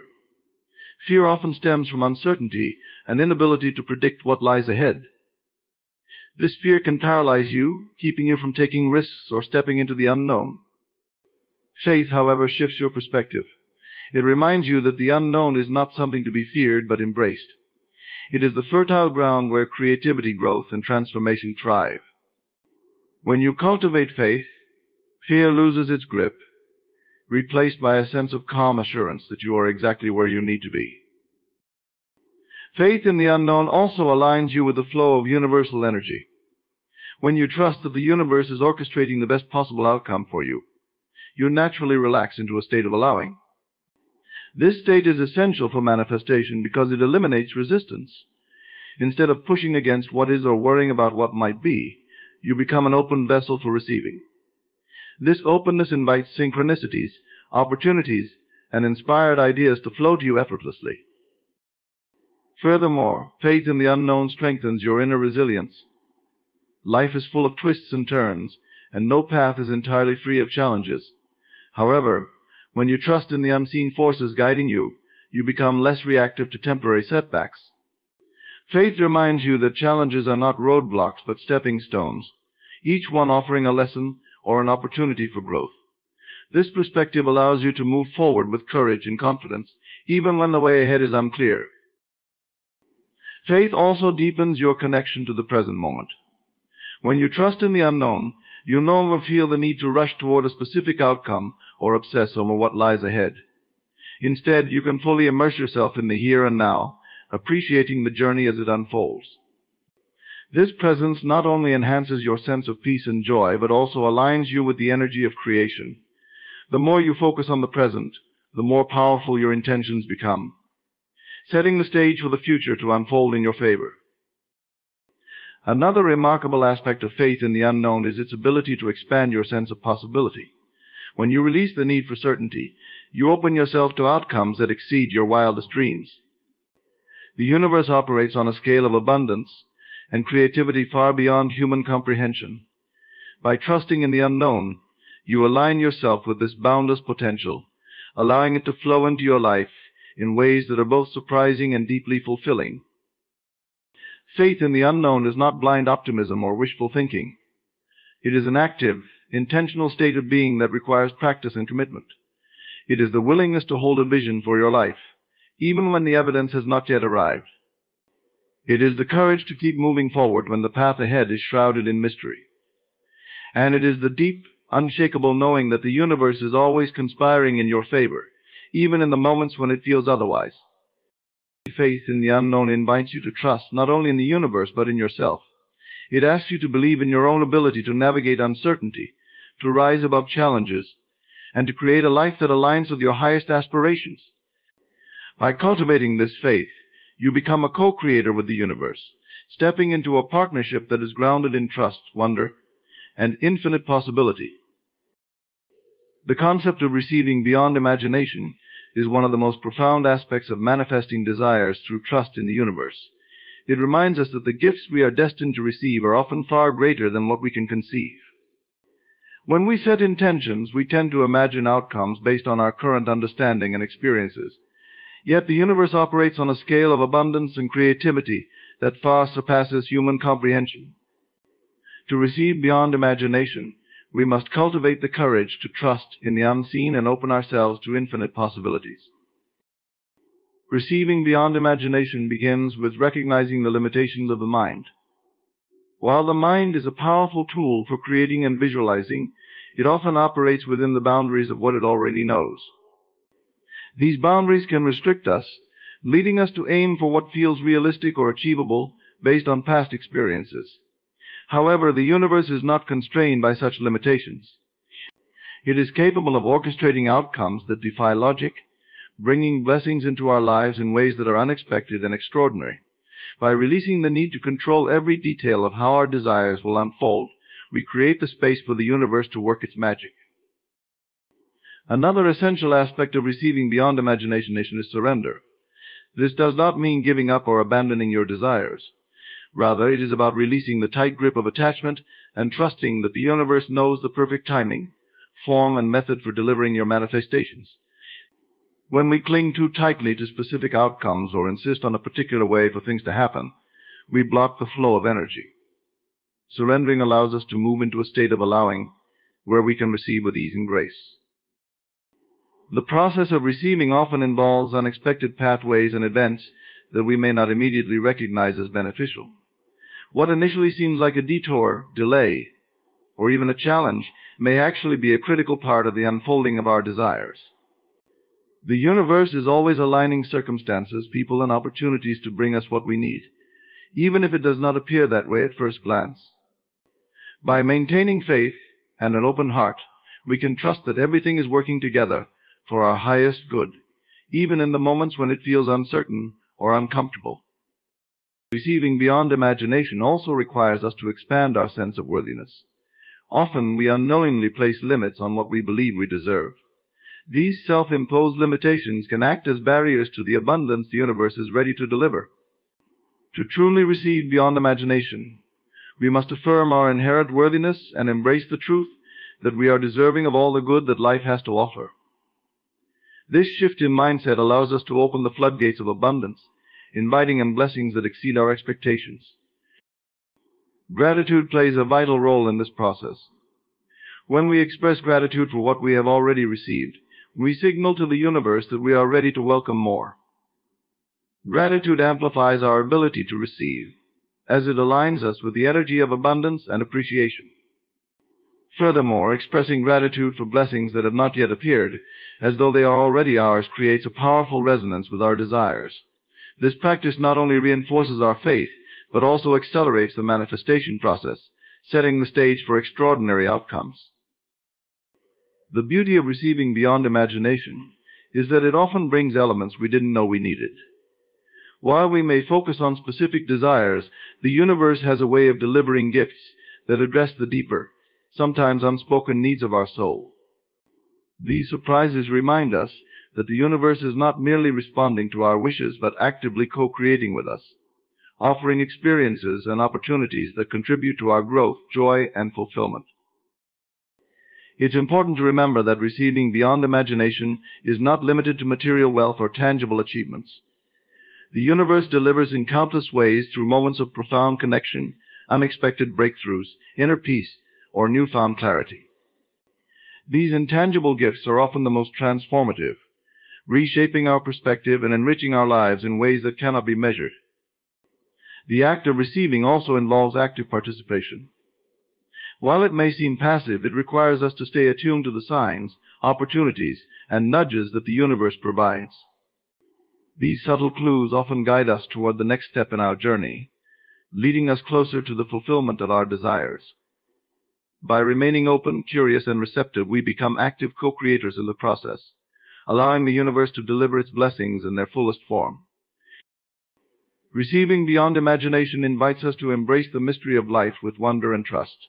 Fear often stems from uncertainty and inability to predict what lies ahead. This fear can paralyze you, keeping you from taking risks or stepping into the unknown. Faith, however, shifts your perspective. It reminds you that the unknown is not something to be feared but embraced. It is the fertile ground where creativity, growth, and transformation thrive. When you cultivate faith, fear loses its grip, replaced by a sense of calm assurance that you are exactly where you need to be. Faith in the unknown also aligns you with the flow of universal energy. When you trust that the universe is orchestrating the best possible outcome for you, you naturally relax into a state of allowing. This state is essential for manifestation because it eliminates resistance. Instead of pushing against what is or worrying about what might be, you become an open vessel for receiving. This openness invites synchronicities, opportunities, and inspired ideas to flow to you effortlessly. Furthermore, faith in the unknown strengthens your inner resilience. Life is full of twists and turns, and no path is entirely free of challenges. However, when you trust in the unseen forces guiding you, you become less reactive to temporary setbacks. Faith reminds you that challenges are not roadblocks but stepping stones, each one offering a lesson or an opportunity for growth. This perspective allows you to move forward with courage and confidence, even when the way ahead is unclear. Faith also deepens your connection to the present moment. When you trust in the unknown, you no longer feel the need to rush toward a specific outcome or obsess over what lies ahead. Instead, you can fully immerse yourself in the here and now, appreciating the journey as it unfolds. This presence not only enhances your sense of peace and joy, but also aligns you with the energy of creation. The more you focus on the present, the more powerful your intentions become, setting the stage for the future to unfold in your favor. Another remarkable aspect of faith in the unknown is its ability to expand your sense of possibility. When you release the need for certainty, you open yourself to outcomes that exceed your wildest dreams. The universe operates on a scale of abundance and creativity far beyond human comprehension. By trusting in the unknown, you align yourself with this boundless potential, allowing it to flow into your life in ways that are both surprising and deeply fulfilling. Faith in the unknown is not blind optimism or wishful thinking. It is an active, intentional state of being that requires practice and commitment. It is the willingness to hold a vision for your life, even when the evidence has not yet arrived. It is the courage to keep moving forward when the path ahead is shrouded in mystery. And it is the deep, unshakable knowing that the universe is always conspiring in your favor, even in the moments when it feels otherwise. Faith in the unknown invites you to trust not only in the universe but in yourself. It asks you to believe in your own ability to navigate uncertainty, to rise above challenges, and to create a life that aligns with your highest aspirations. By cultivating this faith, you become a co-creator with the universe, stepping into a partnership that is grounded in trust, wonder, and infinite possibility. The concept of receiving beyond imagination is one of the most profound aspects of manifesting desires through trust in the universe. It reminds us that the gifts we are destined to receive are often far greater than what we can conceive. When we set intentions, we tend to imagine outcomes based on our current understanding and experiences. Yet the universe operates on a scale of abundance and creativity that far surpasses human comprehension. To receive beyond imagination, we must cultivate the courage to trust in the unseen and open ourselves to infinite possibilities. Receiving beyond imagination begins with recognizing the limitations of the mind. While the mind is a powerful tool for creating and visualizing, it often operates within the boundaries of what it already knows. These boundaries can restrict us, leading us to aim for what feels realistic or achievable based on past experiences. However, the universe is not constrained by such limitations. It is capable of orchestrating outcomes that defy logic, bringing blessings into our lives in ways that are unexpected and extraordinary. By releasing the need to control every detail of how our desires will unfold, we create the space for the universe to work its magic. Another essential aspect of receiving beyond imagination is surrender. This does not mean giving up or abandoning your desires. Rather, it is about releasing the tight grip of attachment and trusting that the universe knows the perfect timing, form, and method for delivering your manifestations. When we cling too tightly to specific outcomes or insist on a particular way for things to happen, we block the flow of energy. Surrendering allows us to move into a state of allowing, where we can receive with ease and grace. The process of receiving often involves unexpected pathways and events that we may not immediately recognize as beneficial. What initially seems like a detour, delay, or even a challenge may actually be a critical part of the unfolding of our desires. The universe is always aligning circumstances, people, and opportunities to bring us what we need, even if it does not appear that way at first glance. By maintaining faith and an open heart, we can trust that everything is working together for our highest good, even in the moments when it feels uncertain or uncomfortable. Receiving beyond imagination also requires us to expand our sense of worthiness. Often we unknowingly place limits on what we believe we deserve. These self-imposed limitations can act as barriers to the abundance the universe is ready to deliver. To truly receive beyond imagination, we must affirm our inherent worthiness and embrace the truth that we are deserving of all the good that life has to offer. This shift in mindset allows us to open the floodgates of abundance, inviting in blessings that exceed our expectations. Gratitude plays a vital role in this process. When we express gratitude for what we have already received, we signal to the universe that we are ready to welcome more. Gratitude amplifies our ability to receive, as it aligns us with the energy of abundance and appreciation. Furthermore, expressing gratitude for blessings that have not yet appeared, as though they are already ours, creates a powerful resonance with our desires. This practice not only reinforces our faith, but also accelerates the manifestation process, setting the stage for extraordinary outcomes. The beauty of receiving beyond imagination is that it often brings elements we didn't know we needed. While we may focus on specific desires, the universe has a way of delivering gifts that address the deeper, sometimes unspoken needs of our soul. These surprises remind us that the universe is not merely responding to our wishes, but actively co-creating with us, offering experiences and opportunities that contribute to our growth, joy, and fulfillment. It's important to remember that receiving beyond imagination is not limited to material wealth or tangible achievements. The universe delivers in countless ways through moments of profound connection, unexpected breakthroughs, inner peace, or newfound clarity. These intangible gifts are often the most transformative, reshaping our perspective and enriching our lives in ways that cannot be measured. The act of receiving also involves active participation. While it may seem passive, it requires us to stay attuned to the signs, opportunities, and nudges that the universe provides. These subtle clues often guide us toward the next step in our journey, leading us closer to the fulfillment of our desires. By remaining open, curious, and receptive, we become active co-creators in the process, allowing the universe to deliver its blessings in their fullest form. Receiving beyond imagination invites us to embrace the mystery of life with wonder and trust.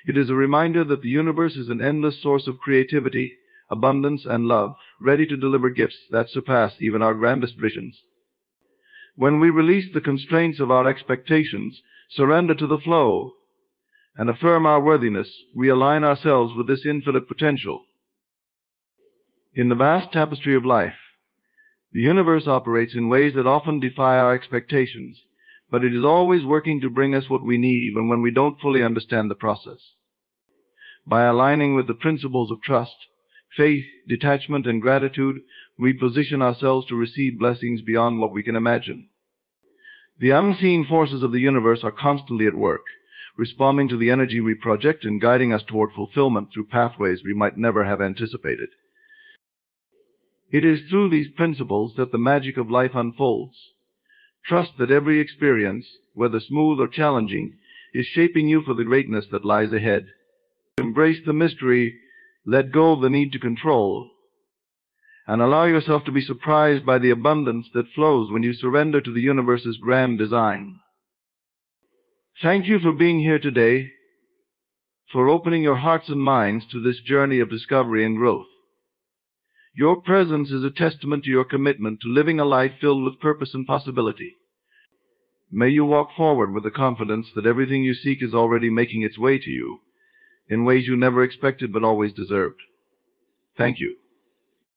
It is a reminder that the universe is an endless source of creativity, abundance, and love, ready to deliver gifts that surpass even our grandest visions. When we release the constraints of our expectations, surrender to the flow, and affirm our worthiness, we align ourselves with this infinite potential. In the vast tapestry of life, the universe operates in ways that often defy our expectations, but it is always working to bring us what we need even when we don't fully understand the process. By aligning with the principles of trust, faith, detachment, and gratitude, we position ourselves to receive blessings beyond what we can imagine. The unseen forces of the universe are constantly at work, responding to the energy we project and guiding us toward fulfillment through pathways we might never have anticipated. It is through these principles that the magic of life unfolds. Trust that every experience, whether smooth or challenging, is shaping you for the greatness that lies ahead. Embrace the mystery, let go of the need to control, and allow yourself to be surprised by the abundance that flows when you surrender to the universe's grand design. Thank you for being here today, for opening your hearts and minds to this journey of discovery and growth. Your presence is a testament to your commitment to living a life filled with purpose and possibility. May you walk forward with the confidence that everything you seek is already making its way to you, in ways you never expected but always deserved. Thank you.